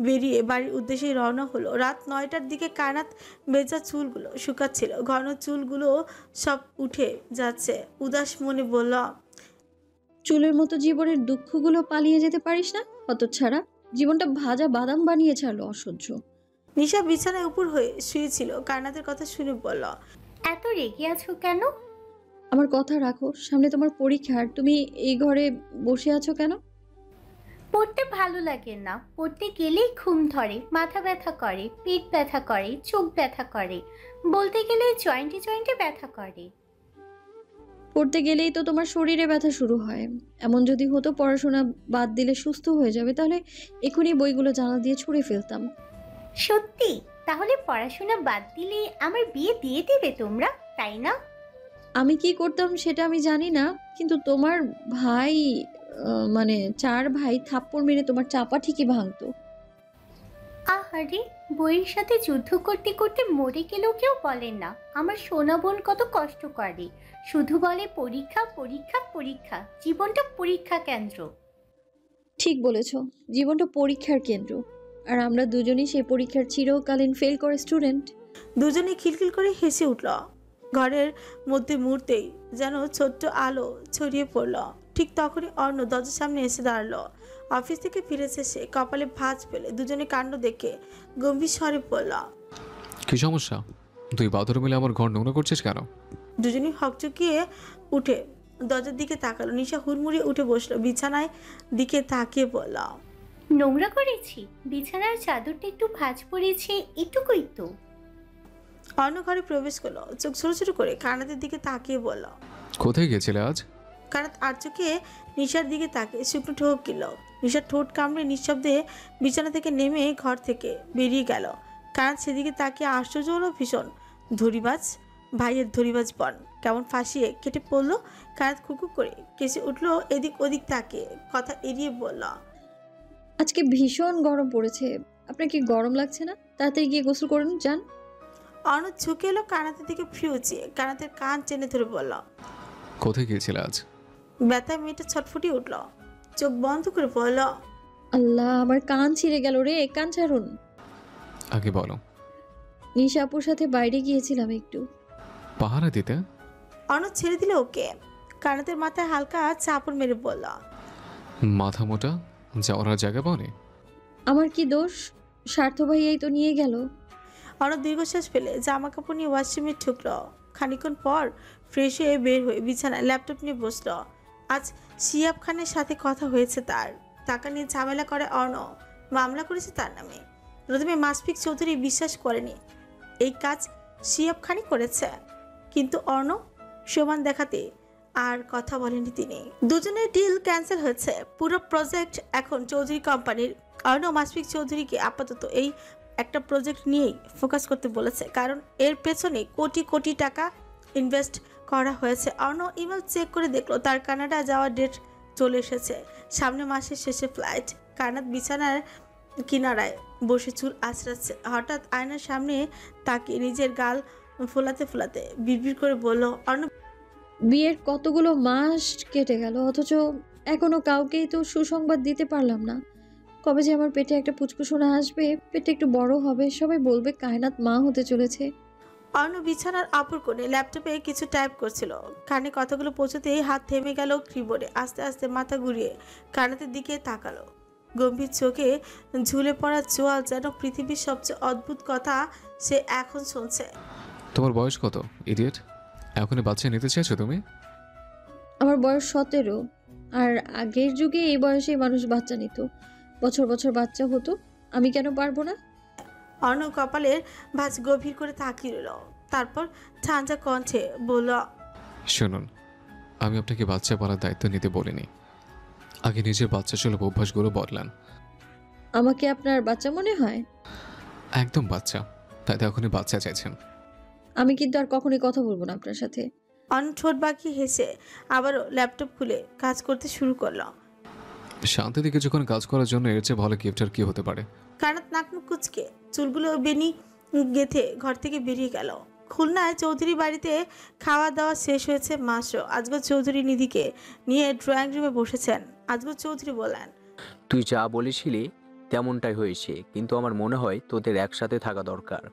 বেরিয়ে বাড়ির উদ্দেশ্যে রওনা হলো। রাত 9টার দিকে কায়নাত বেজা চুলগুলো শুকাচ্ছিল। ঘন চুলগুলো সব উঠে যাচ্ছে। উদাস মনে বলল, চুলের মতো জীবনের দুঃখগুলো পালিয়ে যেতে পারিস না? হতচ্ছাড়া, জীবনটা ভাজা বাদাম বানিয়ে ছাড়লো অসহ্য। নিশা বিছানায় উপর হয়ে শুয়েছিল। কায়নাতের কথা শুনে বলল, এত রেগে আছো কেন? আমার কথা রাখো, সামনে তোমার পরীক্ষা আর তুমি এই ঘরে বসে আছো কেন? পড়তে ভালো লাগে না, পড়তে গেলেই ঘুম ধরে, মাথা ব্যথা করে, পেট ব্যথা করে, চোখ ব্যথা করে, বলতে গেলে জয়েন্টে জয়েন্টে ব্যথা করে। পড়তে গেলেই তো তোমার শরীরে ব্যথা শুরু হয়। এমন যদি হতো পড়াশোনা বাদ দিলে সুস্থ হয়ে যাবে, তাহলে এখনই বইগুলো জানালা দিয়ে ছুঁড়ে ফেলতাম। সত্যি? তাহলে পড়াশোনা বাদ দিলে আমার বিয়ে দিয়ে দেবে তোমরা, তাই না? আমি কি করতাম সেটা আমি জানি না, কিন্তু তোমার ভাই মানে 4 ভাই থাপ্পড় মেরে তোমার চাপা ঠিকই ভাঙতো। আহারে, বইয়ের সাথে যুদ্ধ করতে করতে মরে গেলেও কেউ বলেন না আমার সোনা বোন কত কষ্ট করে, শুধু বলে পরীক্ষা পরীক্ষা পরীক্ষা। জীবনটা পরীক্ষা কেন্দ্র। ঠিক বলেছ, জীবনটা পরীক্ষার কেন্দ্র, আর আমরা দুজনই সেই পরীক্ষার চিরকালীন ফেল করে স্টুডেন্ট। দুজনে খিলখিল করে হেসে উঠল। ঘরের মধ্যে মুহূর্তেই যেন ছোট্ট আলো ছড়িয়ে পড়ল। ঠিক তখনই অর্ণ দরজার সামনে এসে দাঁড়ালো। অফিস থেকে ফিরেছে সে, কপালে ভাঁজ ফেলে। দুজনে কাণ্ড দেখে গম্ভীর স্বরে বলল, কি সমস্যা? তুই বাদর মিলে আমার ঘর নোংরা করছিস কেন? দুজনেই হকচকিয়ে উঠে দরজার দিকে তাকালো। নিশা হুড়মুড়িয়ে উঠে বসলো, বিছানায় দিকে তাকিয়ে বলল, নোংরা করেছি? বিছানার চাদরটা একটু ভাঁজ পড়েছে, এটুকুই তো। অন্য ঘরে প্রবেশ করলো, চোখ ছোট ছোট করে কানাতের দিকে তাকিয়ে বলল। কোথায় গিয়েছিলে আজ? কানাত আর চোখে নিশার দিকে তাকিয়ে শুকনো ঠোক কিল। নিশার ঠোঁট কামড়ে নিঃশব্দে বিছানা থেকে নেমে ঘর থেকে বেরিয়ে গেল। কানাত সেদিকে তাকিয়ে আশ্চর্য হলো ভীষণ। ধরিবাজ, ভাইয়ের ধরিবাজ বন কেমন ফাঁসিয়ে কেটে পড়লো। কানাত খুকু করে কেসে উঠলো, এদিক ওদিক তাকিয়ে কথা এড়িয়ে বলল, আজকে ভীষণ গরম পড়েছে, আপনার কি গরম লাগছে না? তাড়াতাড়ি গিয়ে গোসল করুন, যান। অনন্ত ঝুঁকে এলো কানাতের দিকে ফিউচিয়ে কানাতের কান টেনে ধরে বলল। কোথায় গিয়েছিলে আজ? ব্যথায় মেয়েটা ছটফটিয়ে উঠল, চোখ বন্ধ করে বলল, আল্লাহ, আমার কান ছিঁড়ে গেল রে, কান ছাড়ুন। আগে বলো। নিশাপুর সাথে বাইরে গিয়েছিলাম একটু। পাহারা দিতে? অনন্ত ছেড়ে দিল ওকে। কানাতের মাথায় হালকা চাপড় মেরে বলল, মাথা মোটা, যাওয়ার জায়গা পাওনি? আমার কি দোষ? স্বার্থ ভাইয়াই তো নিয়ে গেল। অনন্ত দীর্ঘশ্বাস ফেলে জামা কাপড় নিয়ে ওয়াশরুমে ঢুকলো। খানিকক্ষণ পর ফ্রেশ হয়ে বের হয়ে বিছানায় ল্যাপটপ নিয়ে বসলো। আজ শিয়াব খানের সাথে কথা হয়েছে তার। টাকা নিয়ে ঝামেলা করে অর্ণ মামলা করেছে তার নামে। প্রথমে মাসফিক চৌধুরী বিশ্বাস করেনি এই কাজ শিয়াব খানই করেছে, কিন্তু অর্ণ সমান দেখাতে আর কথা বলেনি তিনি। দুজনের ডিল ক্যান্সেল হয়েছে। পুরো প্রজেক্ট এখন চৌধুরী কোম্পানির। অর্ণ মাসফিক চৌধুরীকে আপাতত এই একটা প্রজেক্ট নিয়েই ফোকাস করতে বলেছে, কারণ এর পেছনে কোটি কোটি টাকা ইনভেস্ট করা হয়েছে। অর্ণ ইমেল চেক করে দেখলো তার কানাডা যাওয়ার ডেট চলে এসেছে। সামনে মাসের শেষে ফ্লাইট। কানাত বিছানার কিনারায় বসে চুল আঁচড়াচ্ছে। হঠাৎ আয়নার সামনে তাকিয়ে নিজের গাল ফোলাতে ফোলাতে বিড়বিড় করে বলল, অর্ণ, বিয়ের কতগুলো মাস কেটে গেল, অথচ এখনো কাউকেই তো সুসংবাদ দিতে পারলাম না। কবে যে আমার পেটে একটা পুচকুসোনা আসবে, পেটে একটু বড় হবে, সবাই বলবে কায়নাত মা হতে চলেছে। অর্ণ বিছানার অপর কোণে ল্যাপটপে কিছু টাইপ করছিল। কানে কথাগুলো পৌঁছতেই হাত থেমে গেল কিবোর্ডে। আস্তে আস্তে মাথা ঘুরিয়ে কানাতের দিকে তাকালো। গম্ভীর চোখে ঝুলে পড়া চোয়াল যেন পৃথিবীর সবচেয়ে অদ্ভুত কথা সে এখন শুনছে। তোমার বয়স কত ইডিয়েট? এখনই বাচ্চা নিতে চাইছো তুমি? আমার বয়স 17, আর আগের যুগে এই বয়সে মানুষ বাচ্চা নিত, বছর বছর বাচ্চা হতো। আমি কেন পারবো না? অর্ণ কপালের ভাঁজ গভীর করে তাকিয়ে রইল। তারপর ঠান্ডা কণ্ঠে বলল, শুনুন, আমি আপনাকে বাচ্চা পালার দায়িত্ব নিতে বলিনি। আগে নিজের বাচ্চা সুলভ অভ্যাসগুলো বদলান। আমাকে আপনার বাচ্চা মনে হয়? একদম বাচ্চা, তাই তো এখনই বাচ্চা চাইছেন। আমি কিন্তু আর কখনোই কথা বলবো না আপনার সাথে। অর্ণ ঠোঁট বাঁকিয়ে হেসে আবারও ল্যাপটপ খুলে কাজ করতে শুরু করলো। শান্তিতে কিছুক্ষণ কাজ করার জন্য এর চেয়ে ভালো গিফট আর কি হতে পারে? কানাত নাক মুখ কুচকে চুলগুলো বেনি গেথে ঘর থেকে বেরিয়ে গেল। খুলনায় চৌধুরী বাড়িতে খাওয়া দাওয়া শেষ হয়েছে মাত্র। আজগর চৌধুরী নিধিকে নিয়ে ড্রয়িং রুমে বসেছেন। আজগর চৌধুরী বলেন, তুই যা বলেছিলি তেমনটাই হয়েছে, কিন্তু আমার মনে হয় তোদের একসাথে থাকা দরকার।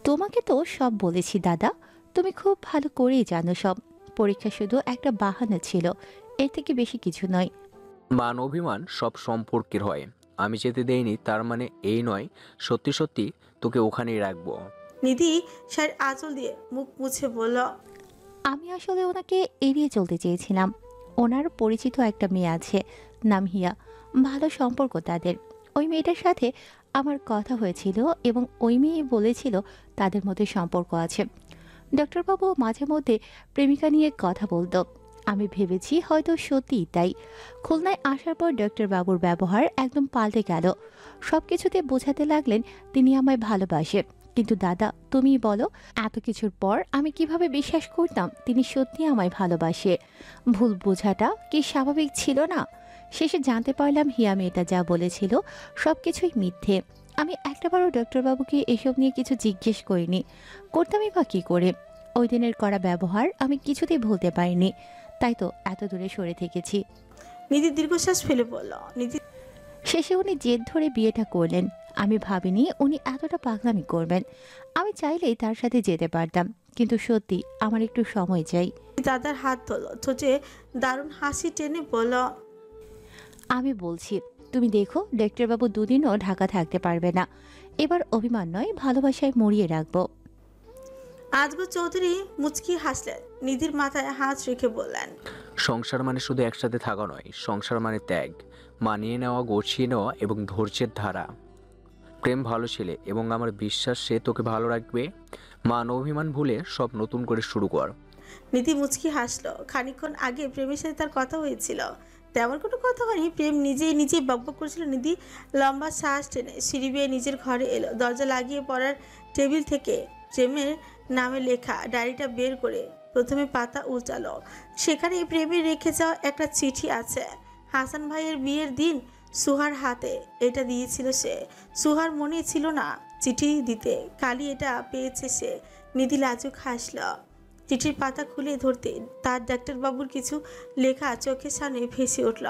তোমাকে তো সব বলেছি দাদা, তুমি খুব ভালো করেই জানো সব। পরীক্ষা শুধু একটা বাহানা ছিল, এর থেকে বেশি কিছু নয়। মান অভিমান সব সম্পর্কের হয়। আমি যেতে দেইনি তার মানে এই নয় সত্যি সত্যি তোকে ওখানেই রাখবো। নিধি শাড়ির আঁচল দিয়ে মুখ মুছে বলল, আমি আসলে ওনাকে এড়িয়ে চলতে চেয়েছিলাম। ওনার পরিচিত একটা মেয়ে আছে, নাম হিয়া, ভালো সম্পর্ক তাদের। ওই মেয়েটার সাথে আমার কথা হয়েছিল এবং ওই মেয়ে বলেছিল তাদের মধ্যে সম্পর্ক আছে। ডক্টরবাবু মাঝে মধ্যে প্রেমিকা নিয়ে কথা বলতো। আমি ভেবেছি হয়তো সত্যিই তাই। খুলনায় আসার পর ডক্টরবাবুর ব্যবহার একদম পাল্টে গেল। সব কিছুতে বোঝাতে লাগলেন তিনি আমায় ভালোবাসে। কিন্তু দাদা, তুমিই বলো, এত কিছুর পর আমি কিভাবে বিশ্বাস করতাম তিনি সত্যি আমায় ভালোবাসে? ভুল বোঝাটা কি স্বাভাবিক ছিল না? শেষে জানতে পারলাম হিয়া মেয়েটা যা বলেছিল সব কিছুই মিথ্যে। আমি একটাবারও ডক্টরবাবুকে এসব নিয়ে কিছু জিজ্ঞেস করিনি, করতামই বা কী করে? ওই দিনের করা ব্যবহার আমি কিছুতেই ভুলতে পারিনি, তাই তো এত দূরে সরে থেকেছি। নিধি দীর্ঘশ্বাস ফেলে বলল, নিধি শেষে উনি জেদ ধরে বিয়েটা করলেন। আমি ভাবিনি উনি এতটা পাগলামি করবেন। আমি চাইলেই তার সাথে যেতে পারতাম, কিন্তু সত্যি আমার একটু সময় চাই। দাদার হাত ধরল, ঠোঁটে দারুণ হাসি টেনে বলল, আমি বলছি তুমি দেখো, ডাক্তারবাবু দুদিনও ঢাকা থাকতে পারবে না। এবার অভিমান নয়, ভালোবাসায় মরিয়ে রাখবো। আজগর চৌধুরী মুচকি হাসলেন, নিধির মাথায় হাত রেখে বললেন, সংসার মানে শুধু একসাথে থাকা নয়, সংসার মানে ত্যাগ, মানিয়ে নেওয়া, গুছিয়ে নেওয়া এবং ধৈর্যের ধারা। প্রেম ভালো ছেলে এবং আমার বিশ্বাস সে তোকে ভালো রাখবে। মান অভিমান ভুলে সব নতুন করে শুরু কর। নিধি মুচকি হাসলো। খানিকক্ষণ আগে প্রেমের সাথে তার কথা হয়েছিল, তেমন কোনো কথা হয়নি। প্রেম নিজেই বকবক করেছিল। নিধি লম্বা শ্বাস টেনে সিঁড়ি বেয়ে নিজের ঘরে এলো। দরজা লাগিয়ে পড়ার টেবিল থেকে প্রেমের নামে লেখা ডায়েরিটা বের করে প্রথমে পাতা উল্টালো। সেখানে প্রেমে রেখে যাওয়া একটা চিঠি আছে। হাসান ভাইয়ের বিয়ের দিন সুহার হাতে এটা দিয়েছিল সে। সুহার মনে ছিল না চিঠি দিতে, কালই এটা পেয়েছে সে। নিধি লাজুক হাসল। চিঠির পাতা খুলে ধরতে তার ডাক্তারবাবুর কিছু লেখা চোখের সামনে ভেসে উঠল।